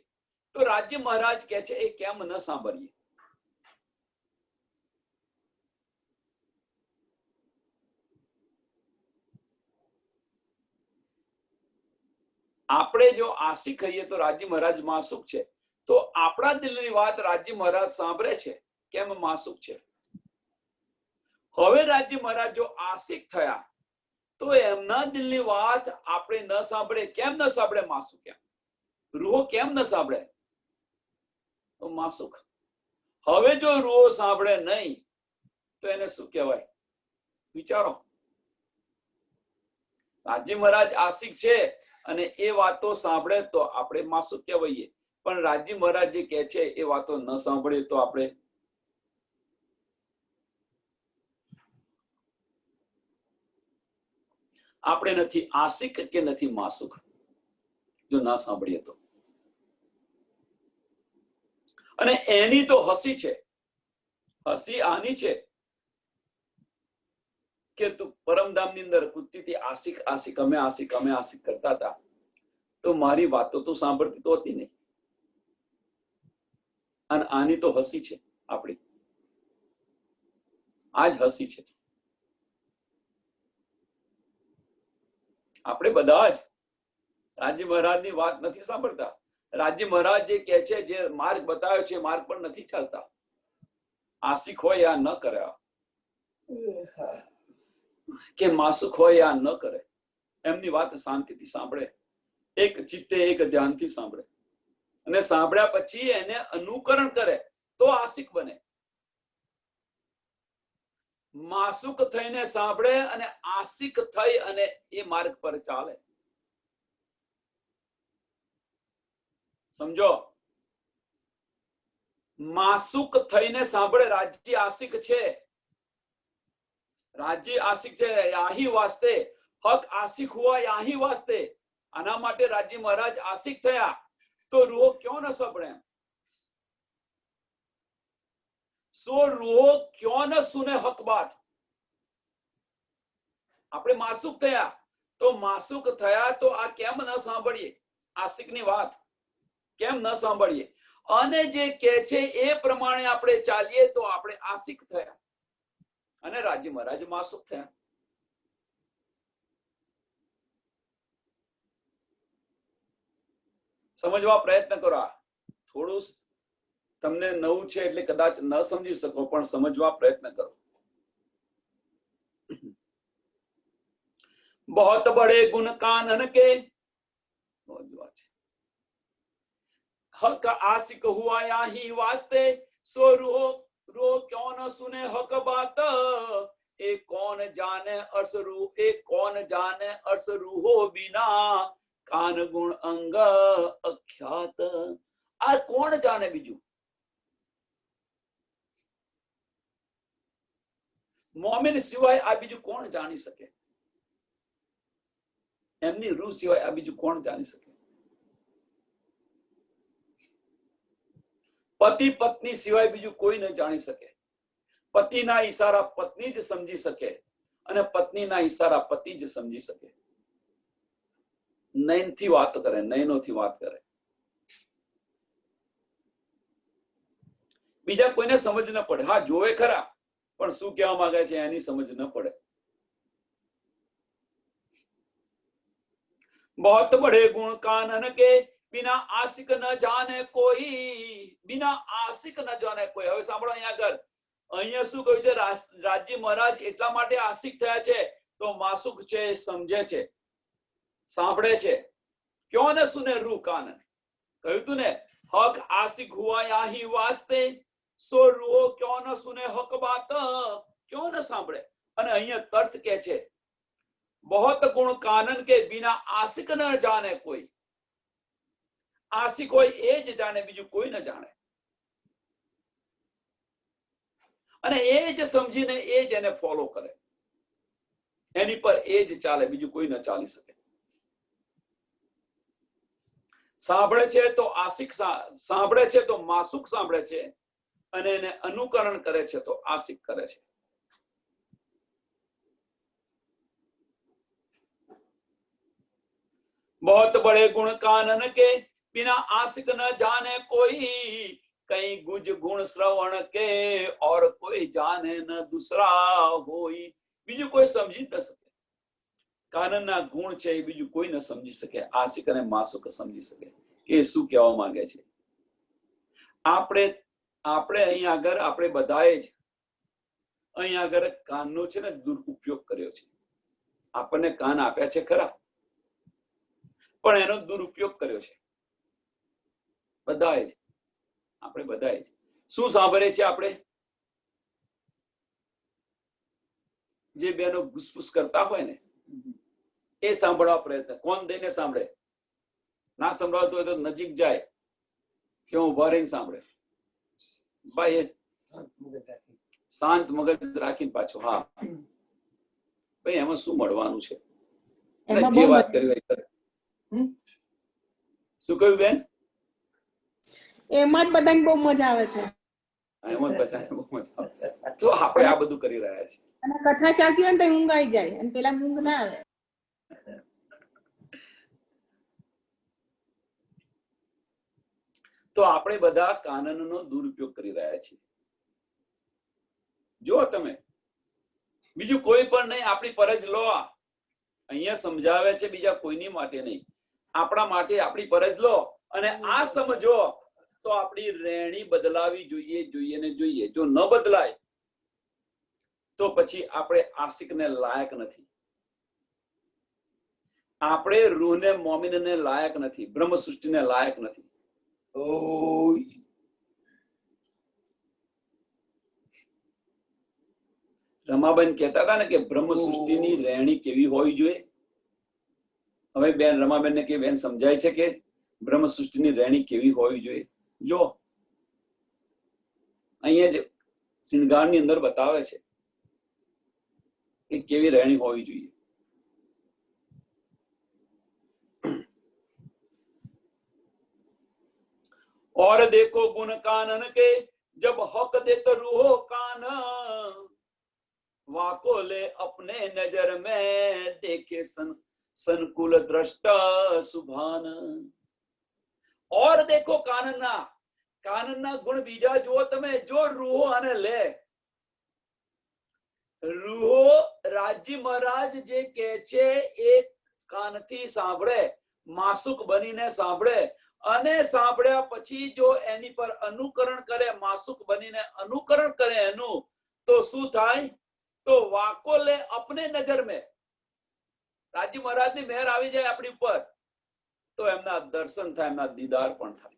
તો રાજ્ય મહારાજ કહે છે એ કેમ ન સાંભળીએ? આપણે જો આશિક હઈએ તો રાજ્ય મહારાજ માસુક છે. તો આપણા દિલની વાત રાજ્ય મહારાજ સાંભળે છે, કેમ માસુક છે? હવે રાજ્ય મહારાજ જો આશિક થયા તો એમના દિલની વાત આપણે ન સાંભળે. કેમ ન સાંભળે? માસુક. કેમ રૂહો કેમ ન સાંભળે? તો માસુક. હવે જો રૂહો સાંભળે નહીં તો એને શું કહેવાય? વિચારો. રાજ્ય મહારાજ આશિક છે અને એ વાતો સાંભળે તો આપણે માસુક કહેવાઈએ. પણ રાજ્ય મહારાજ જે કહે છે એ વાતો ન સાંભળે તો આપણે નથી આશિક કે નથી માસુક, જો ના સાંભળીએ તો. અને એની તો હસી છે. હસી આની છે કે તું પરમધામની અંદર કૂદતી આશિક આશિક અમે આશિક કરતા હતા, તો મારી વાતો તું સાંભળતી તો હતી નહીં. અને આની તો હસી છે આપણી. આજ હસી છે. આપણે બધા જ રાજ્ય મહારાજની વાત નથી સાંભળતા. રાજ્ય મહારાજ જે કહે છે, જે માર્ગ બતાવ્યો છે, માર્ગ પર નથી ચાલતા. આશિક હોય યા ન કરે, કે માસુક હોય યા ન કરે, એમની વાત શાંતિથી સાંભળે, એક ચિત્તે એક ધ્યાનથી સાંભળે, અને સાંભળ્યા પછી એને અનુકરણ કરે તો આશિક બને. માસુક થઈને સાંભળે અને આશિક થઈ અને એ માર્ગ પર ચાલે. સમજો, માસુક થઈને સાંભળે. રાજ્ય આશિક છે, રાજ્ય આશિક છે યાહી વાસ્તે. હક આશિક હુઆ યાહી વાસ્તે. આના માટે રાજ્ય મહારાજ આશિક થયા તો રૂહો ક્यों ન સાંભળે? सो रूहो क्यों न सुने हक बात। આપણે માસુક થયા તો માસુક થયા તો આ કેમ ન સાંભળીએ? આશિકની વાત કેમ ન સાંભળીએ? અને જે કહે છે એ પ્રમાણે આપણે ચાલીએ તો આપણે આશિક થયા અને રાજ્ય મહારાજ માસુક થયા. સમજવા પ્રયત્ન કરો. થોડું તમને નવું છે એટલે કદાચ ન સમજી શકો, પણ સમજવા પ્રયત્ન કરો. बहुत बड़े गुण कानन के हक आशिक हुआ या ही वास्ते, सो रो रो क्यों न सुने हक बात। ए कौन जाने अर्श रू, ए कौन जाने अर्श रू हो बिना, कान गुण अंग अख्यात। आ कौन जाने बीजू? मोमिन सिवाय आ बीजू कौन जानी सके? એમની રૂહ સિવાય આ બીજું કોણ જાણી શકે? પતિ પત્ની સિવાય બીજું કોઈ ન જાણી શકે. પતિના ઈશારા પત્ની જ સમજી શકે અને પત્નીના ઈશારા પતિ જ સમજી શકે. નયનથી વાત કરે, નયનોથી વાત કરે, બીજા કોઈને સમજ ન પડે. હા, જોવે ખરા, પણ શું કહેવા માંગે છે એની સમજ ન પડે. बहुत बड़े गुण कानन के, बिना आशिक न जाने कोई, बिना आशिक न जाने कोई. હવે સાંભળો, અહીંયા આગળ અહીંયા શું કહ્યું છે? રાજ્ય મહારાજ એટલા માટે આશિક થયા છે તો માસુક છે, સમજે છે, સાંભળે છે. ક્યો ન સુને રૂ કાનન. કહ્યું તું ને, હક આશિક હુआ या ही वास्ते, सो रूहो क्यों न सुने हक बात. ક્યો ન સાંભળે. અને અહીંયા તર્ક કે છે, बहुत गुण कानन के, बिना आशिक न जाने कोई. आशिक હોય એ જ જાણે, બીજું કોઈ ન જાણે. અને એ જ સમજીને એ જ એને ફોલો કરે, એની પર એ જ ચાલે, બીજું કોઈ ન ચાલી શકે. સાંભળે છે તો આશિક સાંભળે છે તો માસુક સાંભળે છે, અને એને અનુકરણ કરે છે તો આશિક કરે છે. बहुत बड़े गुण कानन के, बिना आशिक न जाने कोई, कहीं गुज गुण श्रवण के, और कोई जाने न दूसरा होई. બીજું કોઈ સમજી ન શકે. કાનનના ગુણ છે એ બીજું કોઈ ન સમજી શકે. આશિક અને માસુક સમજી શકે કે શું કહેવા માંગે છે. આપણે અહીં આગળ આપણે બધાએ જ અહીં આગળ કાનનો છે ને દુરુપયોગ કર્યો છે. આપણને કાન આપ્યા છે ખરા, પણ એનો દુરુપયોગ કર્યો છે બધાએ જ. આપણે બધાએ જ શું સાંભળે છે? આપણે જે બેનો ઘૂસપૂસ કરતા હોય ને એ સાંભળવા પ્રયત્ન. કોણ દઈને સાંભળે? ના સંભળાવતું હોય તો નજીક જાય કે ઉભા રહીને સાંભળે. ભાઈ શાંત મગજ રાખીને પાછો. હા ભાઈ, એમાં શું મળવાનું છે? જે વાત કરી હોય કરે. શું કહ્યું બેન? એમાં જ બધાને બહુ મજા આવે છે. એમાં બધાને બહુ મજા આવે. તો આપણે આ બધું કરી રહ્યા છીએ. અને કથા ચાલતી હોય ને તો ઊંઘ આવી જાય, અને પેલા ઊંઘ ના આવે. તો આપણે બધા કાનૂનનો દુરુપયોગ કરી રહ્યા છીએ. જો તમે બીજું કોઈ પણ નહીં, આપણી ફરજ લો. અહીંયા સમજાવે છે બીજા કોઈની માટે નહીં, આપણા માટે આપણી ફરજ લો. અને આ સમજો તો આપણી રહેણી બદલાવી જોઈએ ને જોઈએ. જો ન બદલાય તો પછી આપણે આશિકને લાયક નથી. આપણે રૂહને મોમિનને લાયક નથી, બ્રહ્મ સૃષ્ટિને લાયક નથી. રમાબેન કહેતા હતા ને કે બ્રહ્મ સૃષ્ટિની રહેણી કેવી હોવી જોઈએ. હવે બેન રમાબેન ને કે બેન સમજાય છે કે બ્રહ્મ સૃષ્ટિની રહેણી કેવી હોવી જોઈએ. જો અહીંયા જ શૃંગારની અંદર બતાવે છે કે કેવી રહેણી હોવી જોઈએ. और देखो गुण कानन के, जब हक दे तो रूहो कान, वाको ले अपने नजर में, देखे संकुल दृष्टा सुभान। और देखो कानना गुण बीजा जो तमे, जो रूहो आने ले। રૂહો રાજી મહારાજ જે કહે છે એ કાનથી સાંભળે, માસુક બનીને સાંભળે, અને સાંભળ્યા પછી જો એની પર અનુકરણ કરે, માસુક બનીને અનુકરણ કરે એનું, તો શું થાય? તો વાકો લે અપને નજર મેં, રાજી મહારાજની મહેર આવી જાય આપણી ઉપર, તો એમના દર્શન થાય, એમના દીદાર પણ થાય.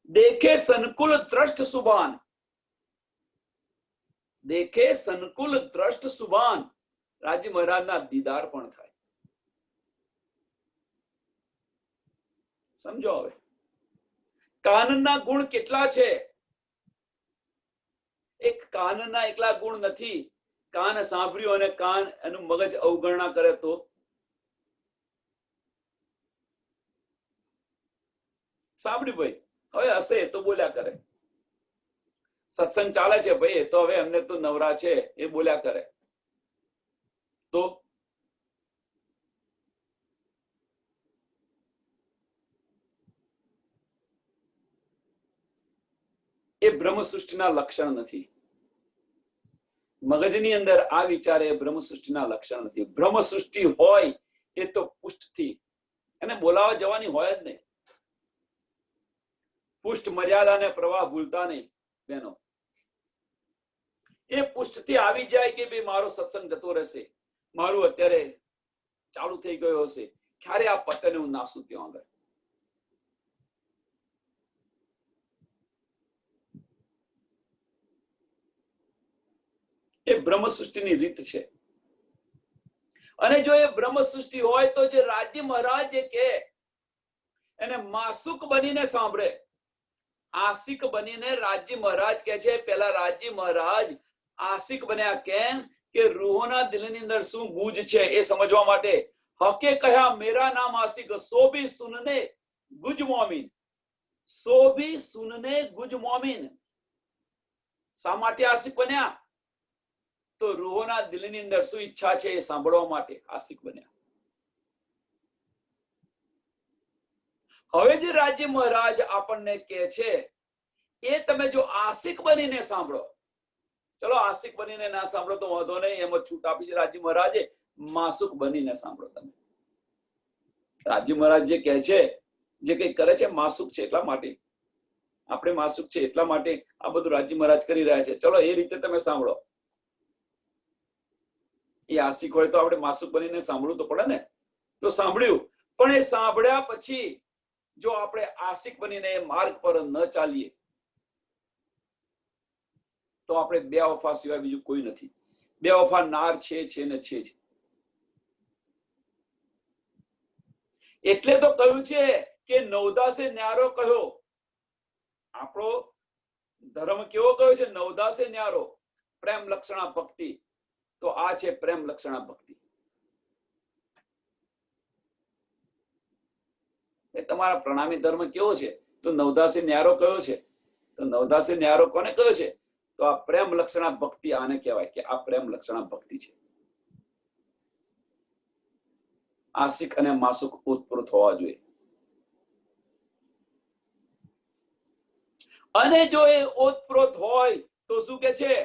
દેખે સંકુલ દ્રષ્ટ સુભાન, દેખે સંકુલ દ્રષ્ટ સુભાન, રાજી મહારાજના દીદાર પણ થાય. સમજો હવે કાનના ગુણ કેટલા છે? એક કાનના એકલા ગુણ નથી. કાન સાંભળ્યું અને કાન એનું મગજ અવગણના કરે તો સાંભળ્યું ભાઈ, હવે હશે તો બોલ્યા કરે. સત્સંગ ચાલે છે ભાઈ, તો હવે એમને તો નવરા છે એ બોલ્યા કરે, તો એ બ્રહ્મ સૃષ્ટિના લક્ષણ નથી. મગજની અંદર આ વિચાર એ બ્રહ્મ સૃષ્ટિના લક્ષણ નથી. બ્રહ્મ સૃષ્ટિ હોય એ તો પુષ્ટથી એને બોલાવા જવાની હોય જ નહીં. પુષ્ટ મર્યાદા ને પ્રવાહ ભૂલતા નહીં બેનો. એ પુષ્ટથી આવી જાય કે ભાઈ મારો સત્સંગ જતો રહેશે, મારું અત્યારે ચાલુ થઈ ગયો હશે, ક્યારે આ પતને હું નાસું ત્યાં આગળ. એ બ્રહ્મ સૃષ્ટિની રીત છે. અને જો એ બ્રહ્મ સૃષ્ટિ હોય તો જે રાજી મહારાજ જે કે એને માસુક બનીને સાંભળે, આશિક બનીને રાજી મહારાજ કે છે. પેલા રાજી મહારાજ આશિક બન્યા કેમ? કે રૂહોના દિલની અંદર શું ગુજ છે એ સમજવા માટે. હકે કહ્યા મેરા નામ આશિક, સો ભી સુનને ગુજ મોમીન, સો ભી સુનને ગુજ મોમીન. શા માટે આશિક બન્યા? તો રૂહોના દિલની અંદર શું ઈચ્છા છે એ સાંભળવા માટે આશિક બન્યા. હવે જે રાજી મહારાજ આપણને કહે છે એ તમે જો આશિક બનીને સાંભળો, ચલો આશિક બનીને ના સાંભળો તો વાંધો નહીં, એમાં છૂટ આપી છે રાજી મહારાજે. માસુક બનીને સાંભળો તમે. રાજી મહારાજ જે કહે છે, જે કઈ કરે છે માસુક છે એટલા માટે, આપણે માસુક છે એટલા માટે આ બધું રાજી મહારાજ કરી રહ્યા છે. ચલો એ રીતે તમે સાંભળો. એ આશિક હોય તો આપણે માસુક બનીને સાંભળવું તો પડે ને. તો સાંભળ્યું, પણ એ સાંભળ્યા પછી જો આપણે આશિક બનીને એ માર્ગ પર ન ચાલીએ તો આપણે બે વફા સિવાય બીજું કોઈ નથી. બે વફા નાર છે ને છે જ. એટલે તો કહ્યું છે કે નવદાસે ન્યારો કહ્યો. આપણો ધર્મ કેવો કહ્યો છે? નવદાસે ન્યારો, પ્રેમ લક્ષણા ભક્તિ. તો આ છે પ્રેમ લક્ષણા ભક્તિ. એ તમારા પ્રણામી ધર્મ કેવો છે? તો નવદાસે ન્યારો કયો છે? તો નવદાસે ન્યારો કોને કયો છે? તો આ પ્રેમ લક્ષણા ભક્તિ આને કહેવાય કે આ પ્રેમ લક્ષણા ભક્તિ છે. આશિક અને માસુક ઓતપ્રોત હોવા જોઈએ. અને જો એ ઓતપ્રોત હોય તો શું કે છે?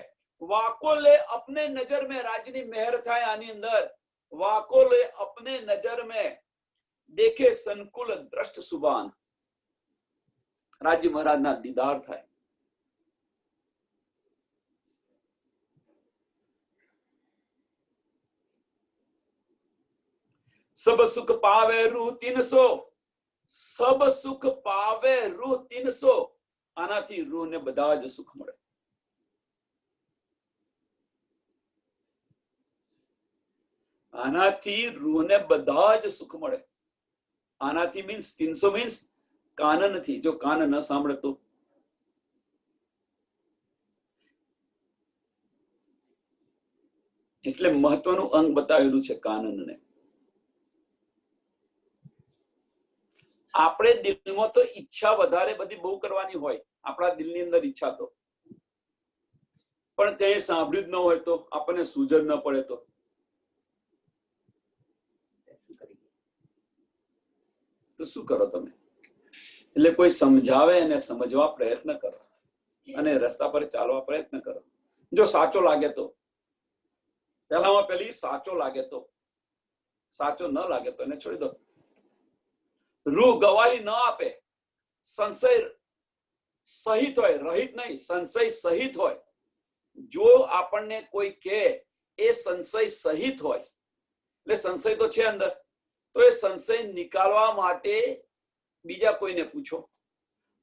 વાકો લે અપને નજર મેં, રાજની મહેર થાય આની અંદર. વાકો લે અપને નજર મેં, દેખે સંકુલ દ્રષ્ટ સુબાન. રાજી મહારાજના દીદાર થાય. સબ સુખ પાવે રૂ 300, સબ સુખ પાવે રૂ 300. આનાથી રૂહ ને બધા જ સુખ મળે. આનાથી રૂહ ને બધા જ સુખ મળે. આનાથી મીન્સ 300 મીન્સ કાન નથી. જો કાન ન સાંભળે તો એટલે મહત્વનું અંગ બતાવેલું છે કાનનને. આપણે દિલમાં તો ઈચ્છા વધારે બધી બહુ કરવાની હોય. આપણા દિલની અંદર ઈચ્છા તો પણ કઈ સાંભળ્યું જ ન હોય તો, આપણને સૂઝ ન પડે તો શું કરો તમે? એટલે કોઈ સમજાવે અને સમજવા પ્રયત્ન કરો અને રસ્તા પર ચાલવા પ્રયત્ન કરો. જો સાચો લાગે તો, પહેલામાં પહેલી સાચો લાગે તો, સાચો ન લાગે તો એને છોડી દો. રૂહ ગવાહી ન આપે, સંશય સહિત હોય, રહિત નહીં, સંશય સહિત હોય. જો આપણને કોઈ કહે એ સંશય સહિત હોય, એટલે સંશય તો છે અંદર, તો એ સંશય નિકાલવા માટે બીજા કોઈને પૂછો,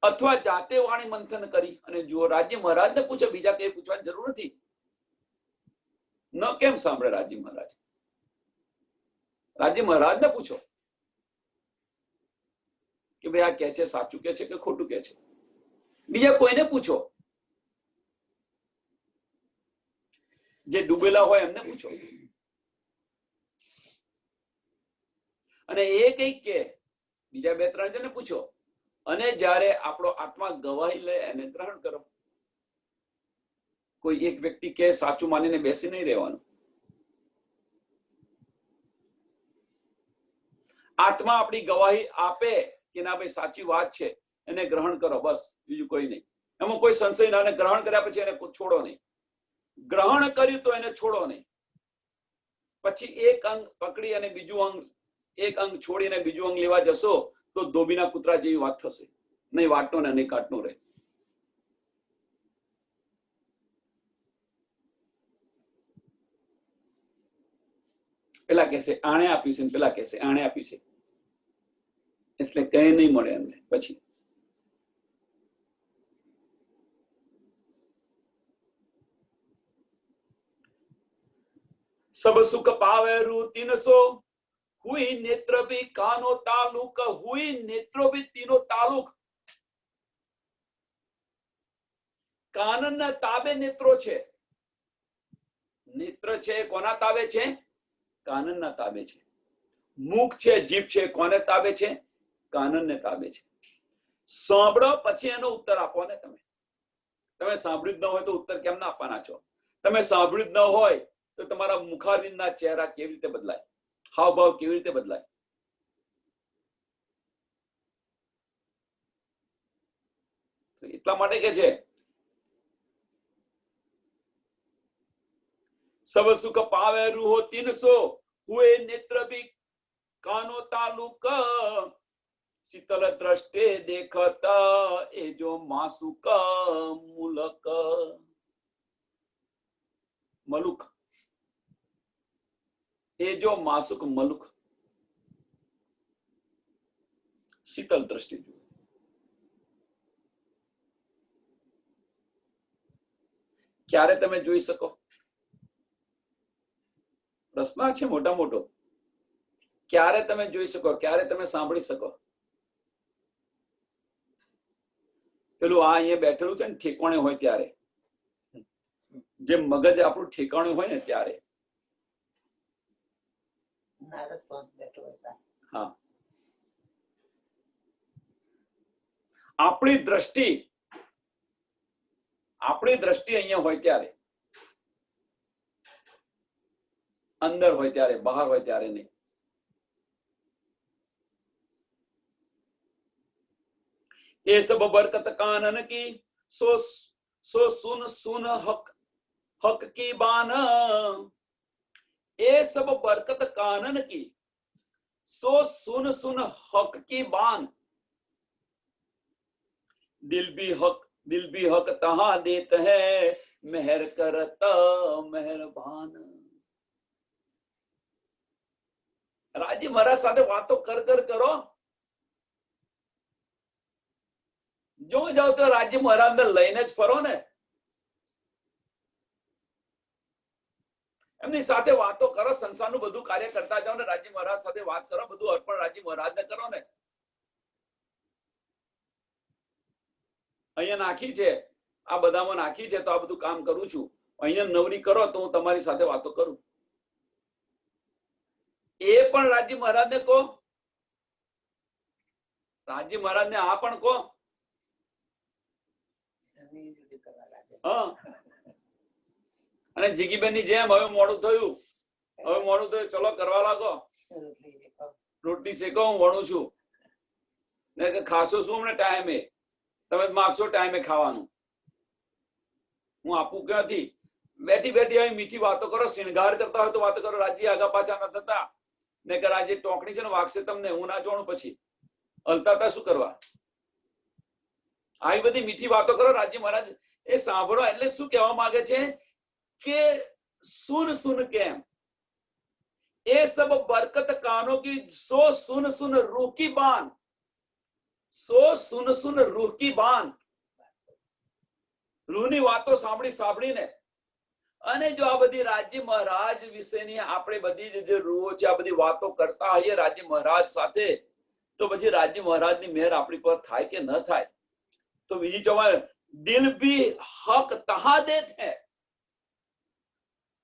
અથવા જાતે વાણી મંથન કરી અને જુઓ. રાજ્ય મહારાજને પૂછો, બીજા કઈ પૂછવાની જરૂર નથી. ન કેમ સાંભળે રાજ્ય મહારાજ? રાજ્ય મહારાજને પૂછો કે ભાઈ આ કે છે સાચું કે છે કે ખોટું કે છે. બીજા કોઈને પૂછો, જે ડૂબેલા હોય એમને પૂછો. અને એ કઈક કે બીજા 2-3 જણને પૂછો. અને જ્યારે આપણો આત્મા ગવાહી લે એને ગ્રહણ કરો. કોઈ એક વ્યક્તિ કે સાચું માનીને બેસી નહીં રહેવાનું. આત્મા આપણી ગવાહી આપે કે ના ભાઈ સાચી વાત છે, એને ગ્રહણ કરો, બસ, બીજું કોઈ નહીં. એમાં કોઈ સંશય ના. ગ્રહણ કર્યા પછી એને છોડો નહીં. ગ્રહણ કર્યું તો એને છોડો નહીં. પછી એક અંગ પકડી અને બીજું અંગ, એક અંગ છોડીને બીજું અંગ લેવા જશો તો ધોબીના કૂતરા જેવી વાત થશે. નહીં વાટનો ને નહીં કાટનો રહે. પેલા કહેશે આણે આપ્યું છે, પેલા કહેશે આણે આપ્યું છે, એટલે કઈ નહીં મળે એમને. પછી સબ સુખ પાવે રૂ 300, હુઈ નેત્ર ભી કાનો તાલુક, હુઈ નેત્રો ભી તીનો તાલુક. કાનનના તાબે નેત્રો છે. નેત્ર છે કોના તાબે છે? કાનનના તાબે છે. મુખ છે, જીભ છે, કોને તાબે છે? કાનનને તાબે છે. સાંભળો પછી એનો ઉત્તર આપો ને. તમે સાંભળ્યું જ ન હોય તો ઉત્તર કેમ ના આપવાના છો? તમે સાંભળ્યું જ ન હોય તો તમારા મુખારવિંદના ચહેરા કેવી રીતે બદલાય, હાવભાવ કેવી રીતે બદલાય? એટલા માટે કે છે સબ સુખ પાવે રૂહો 300, હુએ નેત્ર ભી કાનો તાલુક. શીતલ દ્રષ્ટે દેખતા એ જો માસુક મુલક. મલુક એ જો માસુક મલુક. શીતલ દ્રષ્ટિ જુઓ. ક્યારે તમે જોઈ શકો? પ્રશ્ન છે મોટા મોટો. ક્યારે તમે જોઈ શકો? ક્યારે તમે સાંભળી શકો? પેલું આ અહીંયા બેઠેલું છે ને ઠેકાણે હોય ત્યારે, જે મગજ આપણું ઠેકાણું હોય ને ત્યારે. હા, આપણી દ્રષ્ટિ અહીંયા હોય ત્યારે, અંદર હોય ત્યારે, બહાર હોય ત્યારે નહીં. એ સબ બરકત કાનન કી સો સુન સુન હક હક કી બાન. એ સબ બરકત કાનન કી સો સુન સુન હક કી બાન. દિલ भी हक तहा देत है मेहर करता मेहरबान. રાજ્ય મહારાજ સાથે વાતો કરો. જો જાઓ તો રાજ્ય મહારાજ ને લઈને જ ફરો ને. એમની સાથે વાતો કરો, સંસારનું બધું કાર્ય કરતા જાઓ ને રાજ્ય મહારાજ સાથે વાત કરો. બધું અર્પણ રાજ્ય મહારાજ ને કરો ને. અહીંયા નાખી છે, આ બધામાં નાખી છે, તો આ બધું કામ કરું છું. અહીંયા નવરી કરો તો હું તમારી સાથે વાતો કરું. એ પણ રાજ્ય મહારાજને કહો, રાજ્ય મહારાજને આ પણ કહો. હા, અને જીગીબેન ની જેમ હવે મોડું થયું, ચલો કરવા લાગો, રોટલી શેકો, હું વણું છું ને કે ખાશો શું હમણાં ટાઈમે, તમે માગશો ટાઈમે ખાવાનું, હું આપું ક્યાંથી? બેઠી બેઠી આવી મીઠી વાતો કરો, શિણગાર કરતા હોય તો વાતો કરો. રાજ્ય આગા પાછા ન થતા ને કે રાજ્ય ટોકણી છે ને વાગશે તમને, હું ના જોણું, પછી હલતા શું કરવા? આવી બધી મીઠી વાતો કરો. રાજ્ય મહારાજ એ સાંભળો એટલે શું કહેવા માંગે છે કે સુન સુન કેમ એ સબ બરકત કાનો કી સો સુન સુન રૂહ કી બાન, સો સુન સુન રૂહ કી બાન. રૂહની વાતો સાંભળી સાંભળીને અને જો આ બધી રાજ્ય મહારાજ વિશેની આપણે બધી જે રૂહો છે આ બધી વાતો કરતા હોઈએ રાજ્ય મહારાજ સાથે, તો પછી રાજ્ય મહારાજની મહેર આપણી પર થાય કે ન થાય? તો બીજી ચોમાં દિલ ભી હક તહા દેત હૈ.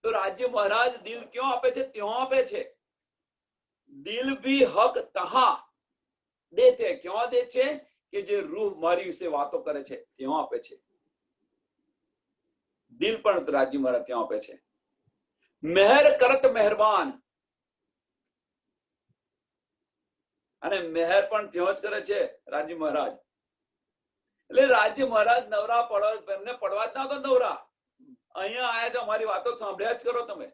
તો રાજ્ય મહારાજ દિલ ક્यों આપે છે? ત્यों આપે છે. દિલ ભી હક તહા દેત હૈ. ક્यों દે છે? કે જે રૂહ મારી વિશે વાતો કરે છે ત્यों આપે છે. દિલ પણ રાજ્ય મહારાજ ત્યાં આપે છે. મહેર કરત મહેરબાન, અને મહેર પણ ત્યાં જ કરે છે રાજ્ય મહારાજ. એટલે રાજ્ય મહારાજ નવરા પડવા, એમને પડવા જ ના તો નવરા, અહીંયા આયા તો અમારી વાતો સાંભળ્યા જ કરો તમે.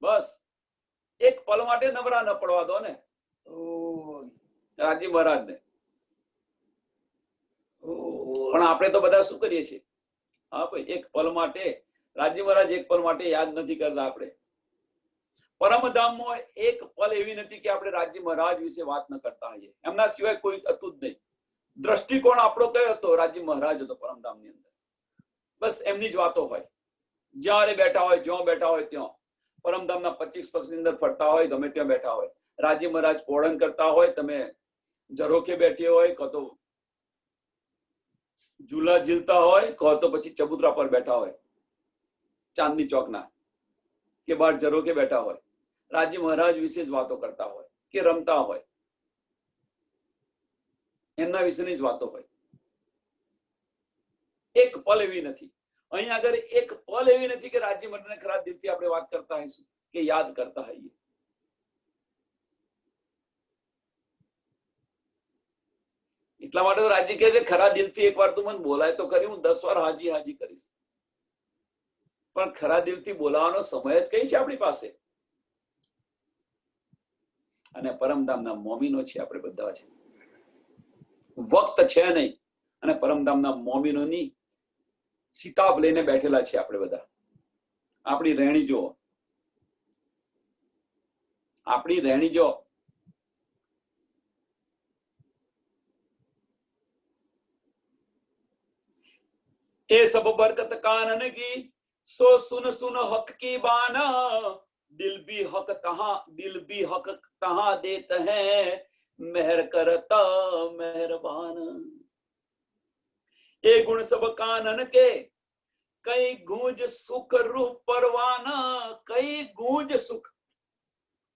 બસ એક પલ માટે નવરા ન પડવા દો ને રાજ્ય મહારાજ ને. પણ આપણે તો બધા શું કરીએ છીએ? હા ભાઈ, એક પલ માટે રાજ્ય મહારાજ એક પલ માટે યાદ નથી કરતા. આપણે પરમધામમાં એક પલ એવી નથી કે આપણે રાજ્ય મહારાજ વિશે વાત ન કરતા હોઈએ. એમના સિવાય કોઈ હતું જ નહીં. દ્રષ્ટિકોણ આપણો કયો હતો? રાજ્ય મહારાજ હતો પરમધામની અંદર. બસ એમની જ વાતો હોય. જ્યારે બેઠા હોય, જ્યાં બેઠા હોય ત્યાં, પરમધામના 25 પક્ષની અંદર ફરતા હોય, ગમે ત્યાં બેઠા હોય, રાજ્ય મહારાજ પોળણ કરતા હોય, તમે ઝરોખે બેઠી હોય, કાં તો ઝૂલા ઝીલતા હોય, કાં તો પછી ચબૂતરા પર બેઠા હોય, ચાંદની ચોકના કે બહાર ઝરોખે બેઠા હોય, રાજ્ય મહારાજ વિશે જ વાતો કરતા હોય કે રમતા હોય, એમના વિશેની જ વાતો હોય. એક પલ એવી નથી. અહીંયા આગળ એક પલ એવી નથી કે રાજ્ય મહારાજને ખરા દિલથી આપણે વાત કરતા હોઈશું કે યાદ કરતા હોઈએ. એટલા માટે તો રાજ્ય કહે છે ખરા દિલથી એકવાર તું મને બોલાય તો કરી, હું 10 વાર હાજી હાજી કરીશ. પણ ખરા દિલથી બોલાવાનો સમય જ કઈ છે આપણી પાસે? અને પરમધામના મોમીનો છે આપણે બધા છે, વક્ત છે નહીં. અને પરમધામના મોમીનોની સિતાબ લઈને બેઠેલા છે આપણે બધા. આપણી રહેણી જો, આપણી રહેણી જો. એ સબ બરકત કાનન કી સો સુન સુન હક કી બાના, દિલ ભી હક તહા દેત હૈ, મહેર કરતા મહેરબાન. એ ગુણ સબ કાનન કે કઈ ગૂંજ સુખ રૂહ પરવાના, કઈ ગૂંજ સુખ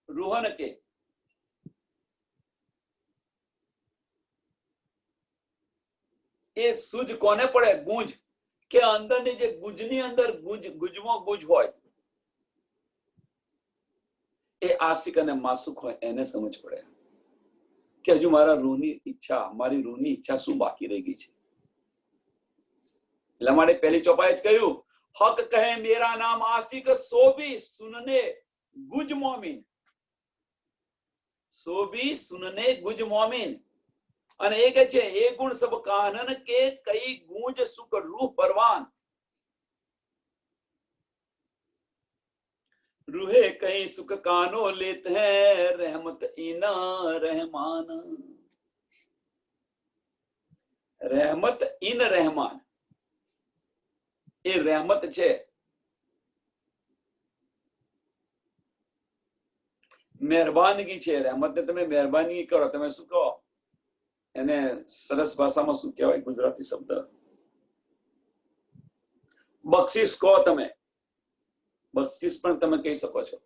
રૂહન કે. એ સૂજ કોને પડે? ગૂંજ કે અંદરની જે ગુજની અંદર ગુજમાં ગુજ હોય, એ આશિક અને માસુક હોય, એને સમજ પડે કે હજુ મારા રૂહની ઈચ્છા, મારી રૂહની ઈચ્છા શું બાકી રહી ગઈ છે. એટલા માટે પહેલી ચોપાએ જ કહ્યું, હક કહે મેરા નામ આશિક, સો ભી સુનને ગુજ મોમીન, સો ભી સુનને ગુજ મોમીન. અને એ કે છે એ ગુણ સબ કાનન કે કઈ ગૂંજ સુખ રૂહ પરવાન, रूहे कहीं सुख कानो लेते हैं, रहमत इना रहमान. रहमत इन रहमान, એ રહેમત છે. મહેરબાનગી છે. રહેમત ને તમે મહેરબાની કરો, તમે શું કહો એને? સરસ ભાષામાં શું કહેવાય? ગુજરાતી શબ્દ બક્ષિસ કહો તમે. બક્ષિસ પણ તમે કહી શકો છો,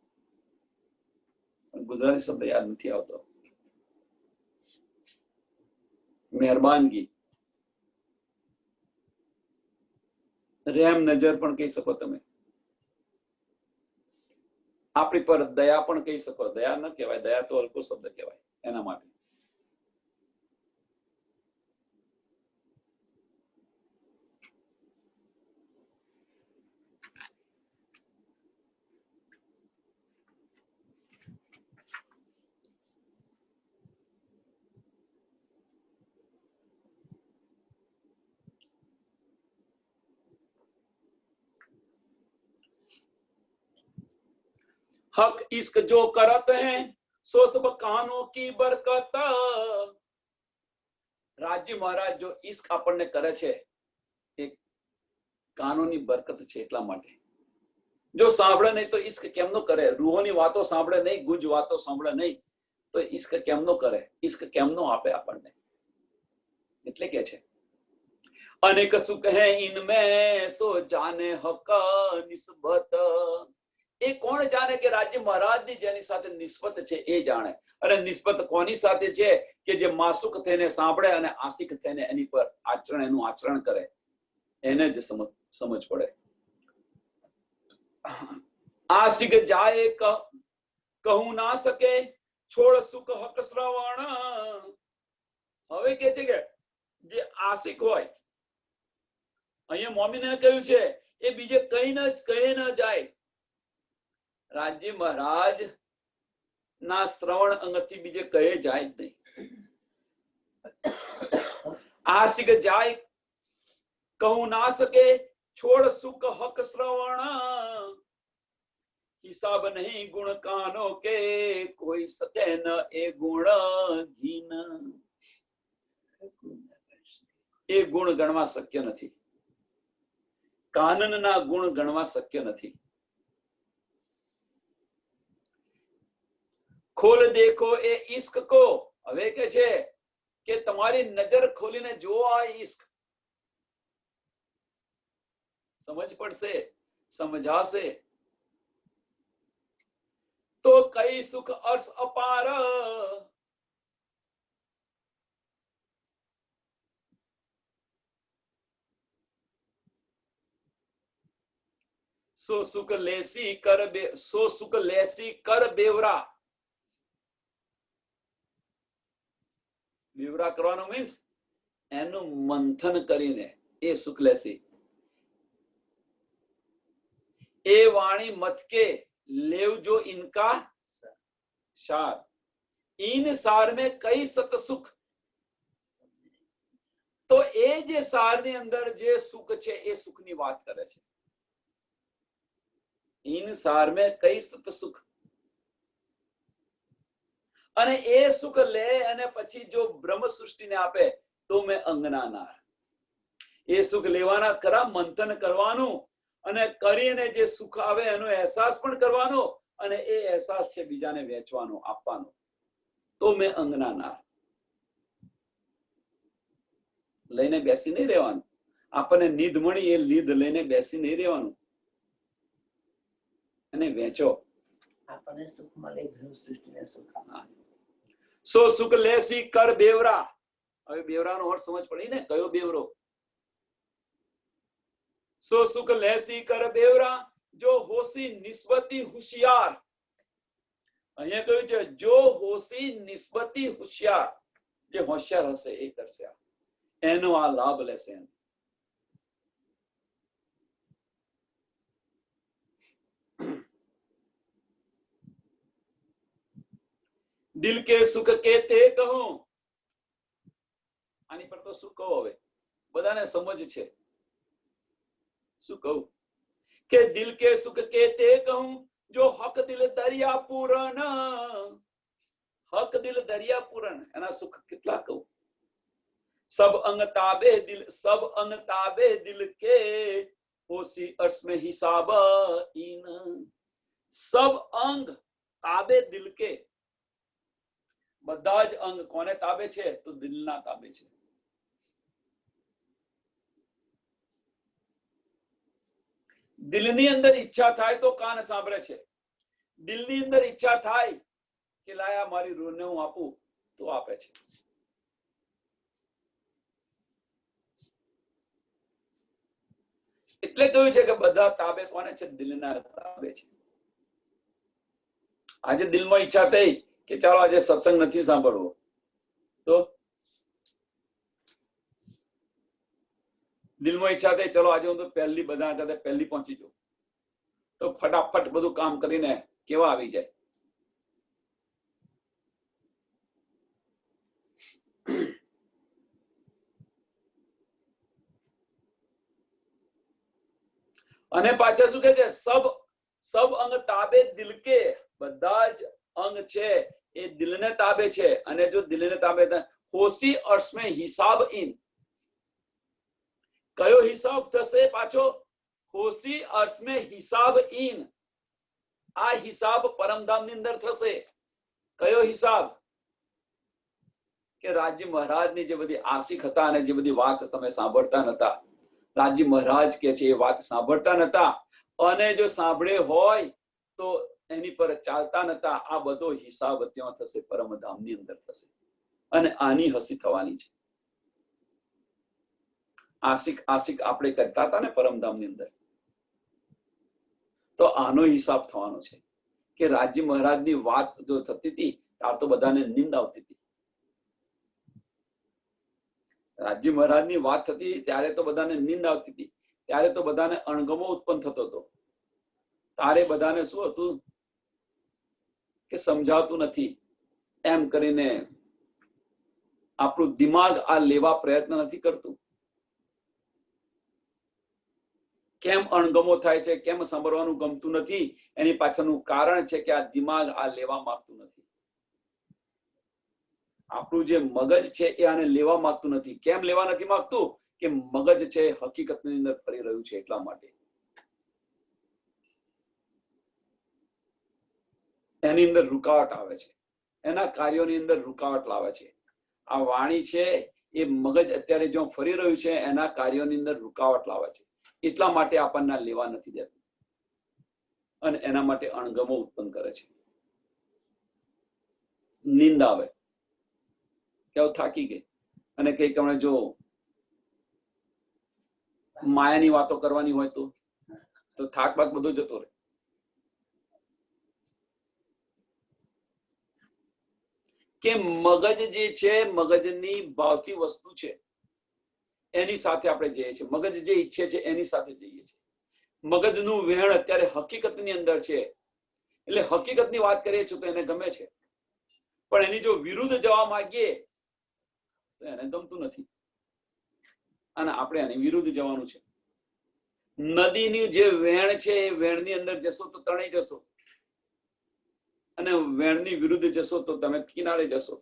ગુજરાતી શબ્દ યાદ નથી આવતો. મહેરબાનગી, રહેમ નજર પણ કહી શકો તમે. આપણી પર દયા પણ કહી શકો, દયા ન કહેવાય, દયા તો હલકો શબ્દ કહેવાય એના માટે. हक इश्क जो करत हैं सो सब कानों की बरकत. રાજ્ય મહારાજ જો ઈશ્ક આપણને કરે છે એ કાનોની બરકત છે એટલા માટે. જો સાંભળે નહીં તો ઈશ્ક કેમનો કરે? રૂહોની વાતો સાંભળે નહીં, ગુંજ વાતો સાંભળે નહીં તો ઈશ્ક કેમનો કરે? ઈશ્ક કેમનો આપે આપણને? એટલે કે છે અનેક સુખ હે ઇનમે સો જાને હક નિસ્બત. એ કોણ જાણે કે રાજ્ય મહારાજની જેની સાથે નિસ્બત છે એ જાણે. અને નિસ્બત કોની સાથે છે? કે જે માસુક થઈને સાંભળે અને આશિક થઈને એની પર એનું આચરણ કરે, એને જ સમજ પડે. આશિક જાય કહું ના શકે છોડ સુખ હક શ્રવણ. હવે કે છે કે જે આશિક હોય, અહીંયા મોમીને કહ્યું છે એ બીજે કઈ ન જાય. રાજ્ય મહારાજ ના શ્રવણ અંગથી બીજે કહે જાય જ નહીં. આશિક જાય કહું ના શકે છોડ સુખ હક શ્રવણ. હિસાબ નહીં ગુણ કાનો કે કોઈ શકે ન એ ગુણ ઘીન. એ ગુણ ગણવા શક્ય નથી, કાનનના ગુણ ગણવા શક્ય નથી. ખોલ દેખો એ ઈશ્ક કો. હવે કે છે કે તમારી નજર ખોલીને જુઓ આ ઈશ્ક, સમજ પડશે, સમજાશે તો કઈ સુખ અર્શ અપાર. સો સુખ લેસી કર બેવરા. બેવરા કરવાનું મીન્સ એનું મંથન કરીને એ સુખ લેસી. એ વાણી મત કે લેવજો ઇનકા સાર. इन सार में कई सत सुख. તો એ જે સારની અંદર જે સુખ છે એ સુખની વાત કરે છે. इन सार में कई सत सुख. અને એ સુખ લે અને પછી જો બ્રહ્મ સૃષ્ટિને આપે તો મેં અંગના નાર. એ સુખ લેવાના ખરા, મંથન કરવાનું અને કરીને જે સુખ આવે એનો અહેસાસ પણ કરવાનો અને એ અહેસાસ છે બીજાને વેચવાનો, આપવાનો. તો મેં અંગના નાર. લઈને બેસી નહીં રહેવાનું. આપણને નીંદ મળી એ લીધ લઈને બેસી નહીં રહેવાનું, અને વેચો. આપણને સુખ મળે, બ્રહ્મ સૃષ્ટિને સુખ. સો સુખ લેસી કર બેવરા. હવે બેવરાનો અર્થ સમજ પડી ને, કયો બેવરો? સો સુખ લેસી કર બેવરા જો હોશી નિસ્બતી હોશિયાર. અહીંયા કહ્યું છે જો હોશી નિસ્બતી હોશિયાર. જે હોશિયાર હશે એ કરશે, એનો આ લાભ લેશે. દિલ કે સુખ કે તે કહું. આની પર તો શું કહું? હવે બધાને સમજ છે. શું કહું? કે દિલ કે સુખ કે તે કહું જો હક દિલ દરિયા પૂરણ. હક દિલ દરિયા પૂરણ, એના સુખ કેટલા કહું? सब अंग ताबे दिल के होशी अर्श में हिसाब इन. सब अंग ताबे दिल के. બધા જ અંગ કોને તાબે છે? તો દિલના તાબે છે. દિલની અંદર ઈચ્છા થાય તો કાન સાંભળે છે. દિલની અંદર ઈચ્છા થાય કે લાયા મારી રૂહને હું આપું તો આપે છે. એટલે કહ્યું છે કે બધા તાબે કોને છે? દિલના તાબે છે. આજે દિલમાં ઈચ્છા થઈ કે ચાલો આજે સત્સંગ નથી સાંભળવો, તો દિલમાં ઈચ્છા થઈ ચલો આજે હું તો પહેલી બધા હતા પહેલી પહોંચી જાઉં, તો ફટાફટ બધું કામ કરીને કેવા આવી જાય. અને પાછા શું કે છે, સબ અંગ તાબે દિલ કે, બધા જ અંગ છે એ દિલને તાબે છે. અને જો દિલને તાબે હોશી અર્શ મેં હિસાબ ઇન, કયો હિસાબ થશે પાછો? હોશી અર્શ મેં હિસાબ ઇન, આ હિસાબ પરમધામ ની અંદર થશે. કયો હિસાબ? કે રાજજી મહારાજની જે બધી આશિક હતા અને જે બધી વાત તમે સાંભળતા નતા, રાજજી મહારાજ કે છે એ વાત સાંભળતા નતા, અને જો સાંભળે હોય તો એની પર ચાલતા નતા. આ બધો હિસાબ ત્યાં થશે, પરમધામ ની અંદર થશે. અને આની હસી થવાની છે. આશિક આપણે કરતા હતા ને પરમધામ ની અંદર, તો આનો હિસાબ થવાનો છે. કે રાજજી મહારાજની વાત જો થતી હતી ત્યારે તો બધાને નિંદ આવતી હતી. રાજજી મહારાજની વાત થતી ત્યારે તો બધાને નિંદ આવતી હતી, ત્યારે તો બધાને અણગમો ઉત્પન્ન થતો હતો. તારે બધાને શું હતું કે સમજાતું નથી એમ કરીને આપણું દિમાગ આ લેવા પ્રયત્ન નથી કરતું. કેમ અણગમો થાય છે, કેમ સાંભળવાનું ગમતું નથી? એની પાછળનું કારણ છે કે આ દિમાગ આ લેવા માંગતું નથી. આપણું જે મગજ છે એ આને લેવા માંગતું નથી. કેમ લેવા નથી માંગતું? કે મગજ છે હકીકતની અંદર ફરી રહ્યું છે, એટલા માટે. એની અંદર રૂકાવટ આવે છે, એના કાર્યોની અંદર રૂકાવટ લાવે છે. આ વાણી છે એ મગજ અત્યારે જો ફરી રહ્યું છે એના કાર્યોની અંદર રૂકાવટ લાવે છે, એટલા માટે આપણને લેવા નથી દેતું અને એના માટે અણગમો ઉત્પન્ન કરે છે. નીંદ આવે કે થાકી ગઈ, અને કઈક હમણાં જો માયાની વાતો કરવાની હોય તો થાક બાક બધું જતો રહે. કે મગજ જે છે, મગજની ભાવતી વસ્તુ છે, એની સાથે આપણે જઈએ છીએ. મગજ જે ઈચ્છે છે એની સાથે જઈએ છીએ. મગજનું વહેણ અત્યારે હકીકતની અંદર છે, એટલે હકીકતની વાત કરીએ છીએ તો એને ગમે છે, પણ એની જો વિરુદ્ધ જવા માંગીએ તો એને ગમતું નથી, અને આપણે એની વિરુદ્ધ જવાનું છે. નદીની જે વહેણ છે એ વહેણની અંદર જશો તો તણાઈ જશો, અને વહેણની વિરુદ્ધ જશો તો તમે કિનારે જશો.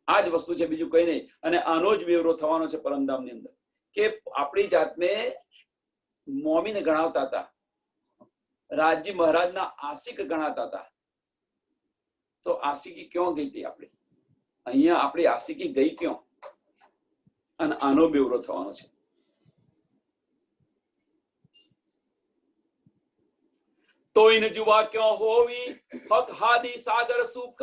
આ જ વસ્તુ છે, બીજું કઈ નહીં. અને આનો જ બેવરો થવાનો છે પરમધામની અંદર. કે આપણી જાતને મોમીન ગણાવતા હતા, રાજજી મહારાજના આશિક ગણાતા હતા, તો આશિકી ક્યાં ગઈ હતી આપણી? અહીંયા આપણી આશિકી ગઈ ક્યાં? અને આનો બેવરો થવાનો છે. તો ઇન જુવા ક્યાં હોવી હક હાદી સાગર સુખ,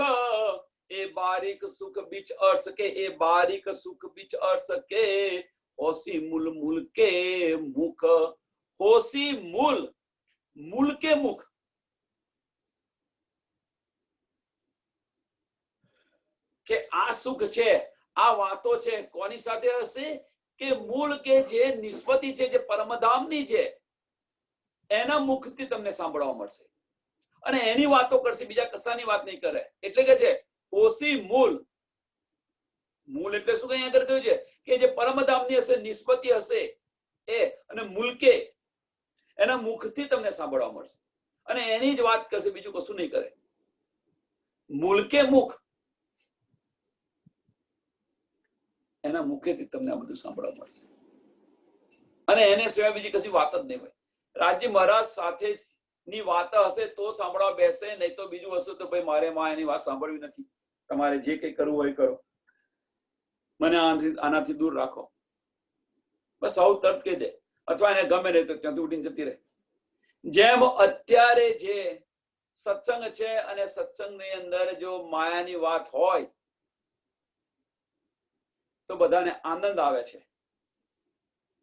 એ બારીક સુખ બીચ અર સકે, એ બારીક સુખ બીચ અર સકે, હોસી મૂલ મૂલ કે મુખ, હોસી મૂલ મૂલ કે મુખ. કે આ સુખ છે, આ વાતો છે, કોની સાથે હશે? કે મૂળ કે જે નિસ્બતી છે, જે પરમધામની છે, એના મુખથી તમને સાંભળવા મળશે. અને એની વાતો કરશે, બીજા કશાની વાત નહીં કરે. એટલે કે છે હોસી મૂલ. મૂળ એટલે શું કઈ આગળ કહ્યું છે? કે જે પરમધામની હશે, નિસ્બતી હશે એ, અને મુલકે એના મુખથી તમને સાંભળવા મળશે, અને એની જ વાત કરશે, બીજું કશું નહીં કરે. મુલકે મુખ, એના મુખેથી તમને આ બધું સાંભળવા મળશે, અને એને સિવાય બીજી કશી વાત જ નહીં હોય. રાજજી મહારાજ સાથે ની વાત હશે તો સાંભળવા બેસે, નહીં તો બીજું હશે તો ભાઈ મારે માં એની વાત સાંભળવી નથી, તમારે જે કઈ કરવું હોય કરો, મને આનાથી દૂર રાખો, બસ આવું તરત કહી દે. અથવા એને ગમે નહીં તો ત્યાંથી ઉઠીને જતી રહે. જેમ અત્યારે જે સત્સંગ છે, અને સત્સંગની અંદર જો માયાની વાત હોય તો બધાને આનંદ આવે છે.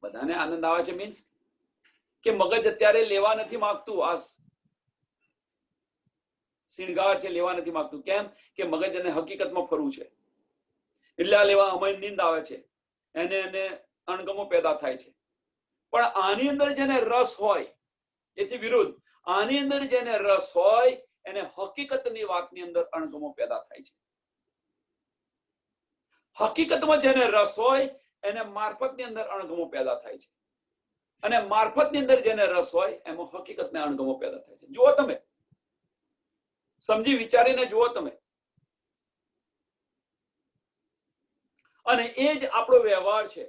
બધાને આનંદ આવે છે મીન્સ કે મગજ અત્યારે લેવા નથી માંગતું. આ શિણગાર છે લેવા નથી માંગતું. કેમ કે મગજ એને હકીકતમાં ફરવું છે, એટલે આ લેવા અમારી નીંદ આવે છે, એને અણગમો પેદા થાય છે. પણ આની અંદર જેને રસ હોય, એથી વિરુદ્ધ આની અંદર જેને રસ હોય એને હકીકતની વાતની અંદર અણગમો પેદા થાય છે. હકીકતમાં જેને રસ હોય એને મારફતની અંદર અણગમો પેદા થાય છે, અને મારફતની અંદર જેને રસ હોય એમાં હકીકતને અણગમો પેદા થાય છે. જુઓ તમે, સમજી વિચારીને જુઓ તમે. અને એ જ આપણો વ્યવહાર છે.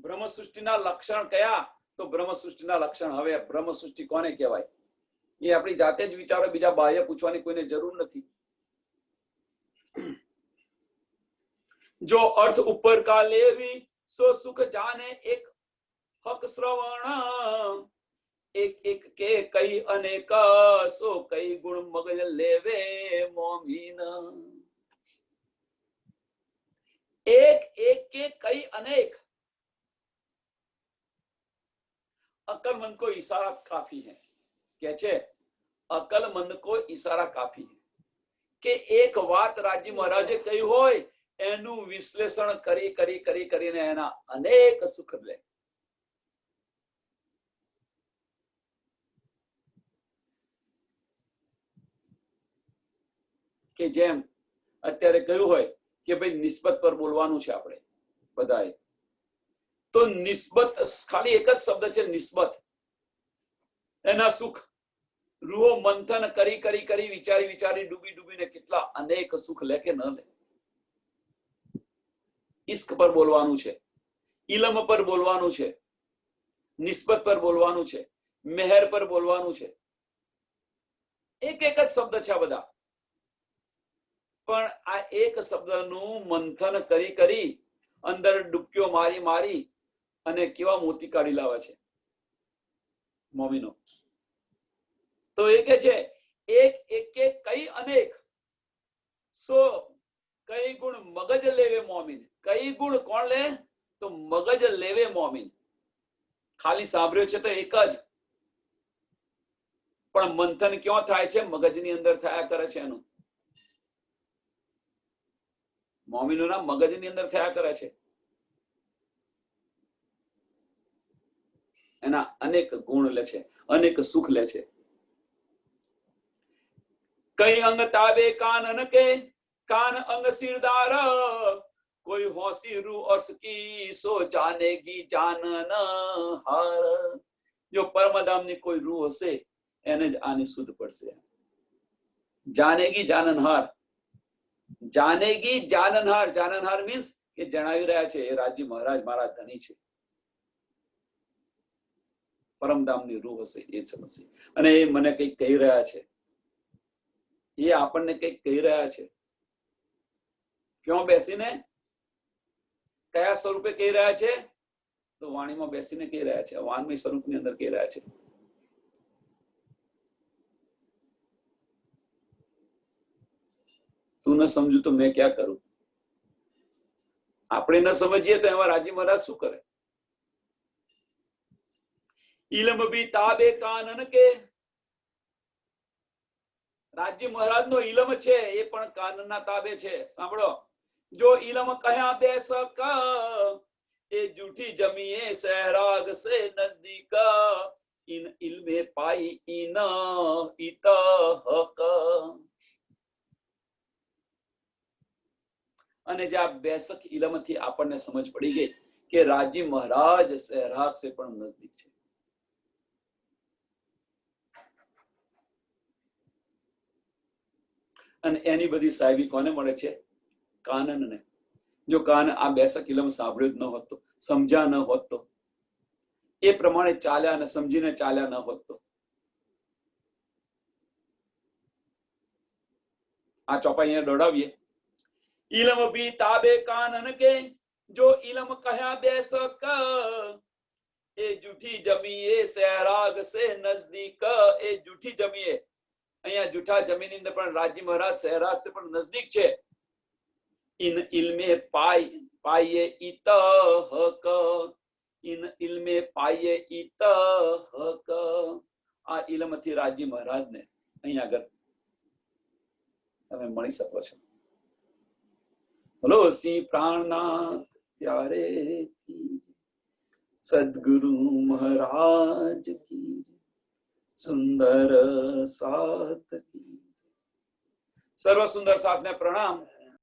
બ્રહ્મ સૃષ્ટિના લક્ષણ કયા? તો બ્રહ્મ સૃષ્ટિના લક્ષણ, હવે બ્રહ્મ સૃષ્ટિ કોને કહેવાય એ આપણી જાતે જ વિચારો, બીજા બાહ્ય પૂછવાની કોઈને જરૂર નથી. જો અર્થ ઉપર કા લેવી સો સુખ જાને એક હક શ્રવણ, એક એક કે કઈ અનેક સો કઈ ગુણ મગજ લેવે મોમીન. एक एक के कई अनेक, अक्लमंद को इशारा काफी है. क्या छे? अक्लमंद को इशारा काफी है કે એક વાત રાજી મહારાજે કહી હોય એનું વિશ્લેષણ કરી કરી કરી કરીને એના અનેક સુખ લે. કે જેમ અત્યારે કહ્યું હોય કે ભાઈ નિસ્બત પર બોલવાનું છે આપણે બધાએ, તો નિસ્બત ખાલી એક જ શબ્દ છે નિસ્બત. એના સુખ રૂહો મંથન કરી કરી કરી વિચારી વિચારી ડૂબી ડૂબીને કેટલા અનેક સુખ લે કે ન લે. ઇશ્ક પર બોલવાનું છે, ઇલમ પર બોલવાનું છે, નિસ્બત પર બોલવાનું છે, મેહર પર બોલવાનું છે. એક એક જ શબ્દ છે આ બધા, પણ આ એક શબ્દનું મંથન કરી કરી અંદર ડૂબકીઓ મારી મારી અને કેવા મોતી કાઢી લાવે છે મોમીનો. તો એ કે છે એક એક કે કઈ અનેક સો કઈ ગુણ મગજ લેવે મોમીન. કઈ ગુણ કોણ લે? તો મગજ લેવે મોમીન. ખાલી સાંભળ્યો છે તો એક જ, પણ મંથન ક્યાં થાય છે? મગજની અંદર થયા કરે છે. એનું મોમીનોના મગજની અંદર થયા કરે છે. એના અનેક ગુણ લે છે, અનેક સુખ લે છે. કઈ અંગ તાબે કાનન કે કાન અંગ સિરદાર, કોઈ હોસી રૂ અર્શ કી સો જાનેગી જાનન હાર. જો પરમધામની કોઈ રૂહ હશે એને જ આની શુદ્ધ પડશે. જાનેગી જાનનહાર. જાનેગી જાનનહાર. જાનનહાર મીન્સ કે જણાવી રહ્યા છે એ રાજી મહારાજ મારા ધણી છે. પરમધામની રૂહ હશે એ સમજશે. અને એ મને કઈક કહી રહ્યા છે, એ આપણને કઈક કહી રહ્યા છે. ક્યાં બેસીને, કયા સ્વરૂપે કહી રહ્યા છે? તો વાણીમાં બેસીને કહી રહ્યા છે, વાણમય સ્વરૂપની અંદર કહી રહ્યા છે. તું ન સમજુ તો મેં ક્યાં કરું. આપણે ન સમજીએ તો એમાં રાજી મહારાજ શું કરે? ઇલમ ભી તાબે કાનન કે. રાજી મહારાજ નો ઇલમ છે એ પણ કાનના તાબે છે. સાંભળો, જો ઇલમ કહ્યા બેસક એ જૂઠી જમીએ સહેરાગ સે નજદીક, ઇન ઇલ્મે પાઈ ઇન ઇત હક. અને જે આ બેસક ઇલમથી આપણને સમજ પડી ગઈ કે રાજી મહારાજ સહેરાગ સે પણ નજદીક છે. અને એની બધી સાહેબી કોને મળે છે? કાનનને. જો કાન આ બેસક ઇલમ સાંભળ્યું જ ન હોત તો, સમજ્યા ન હોત તો, એ પ્રમાણે ચાલ્યા અને સમજીને ચાલ્યા ન હોત તો, આ ચોપાઈ અહીંયા દોડાવીએ. ઇલમ ભી તાબે કાનન કે જો ઇલમ કહ્યા બેસક એ જૂઠી જમીએ સહેરાગ સે નજદીક. એ જૂઠી જમીએ, અહીંયા જૂઠા જમીન અંદર પણ રાજી મહારાજ સહેરાગ સે પણ નજદીક છે. ઇન ઇલ્મે પાઈએ ઇત હક. ઇન ઇલ્મે પાઈએ ઇત હક. આ ઇલમથી રાજી મહારાજને અહીંયા આગળ તમે મળી શકો છો. બોલો શ્રી પ્રાણનાથ પ્યારે કી જય. સદગુરુ મહારાજ કી જય. સુંદર સાથ કી જય. સર્વ સુંદર સાથને પ્રણામ.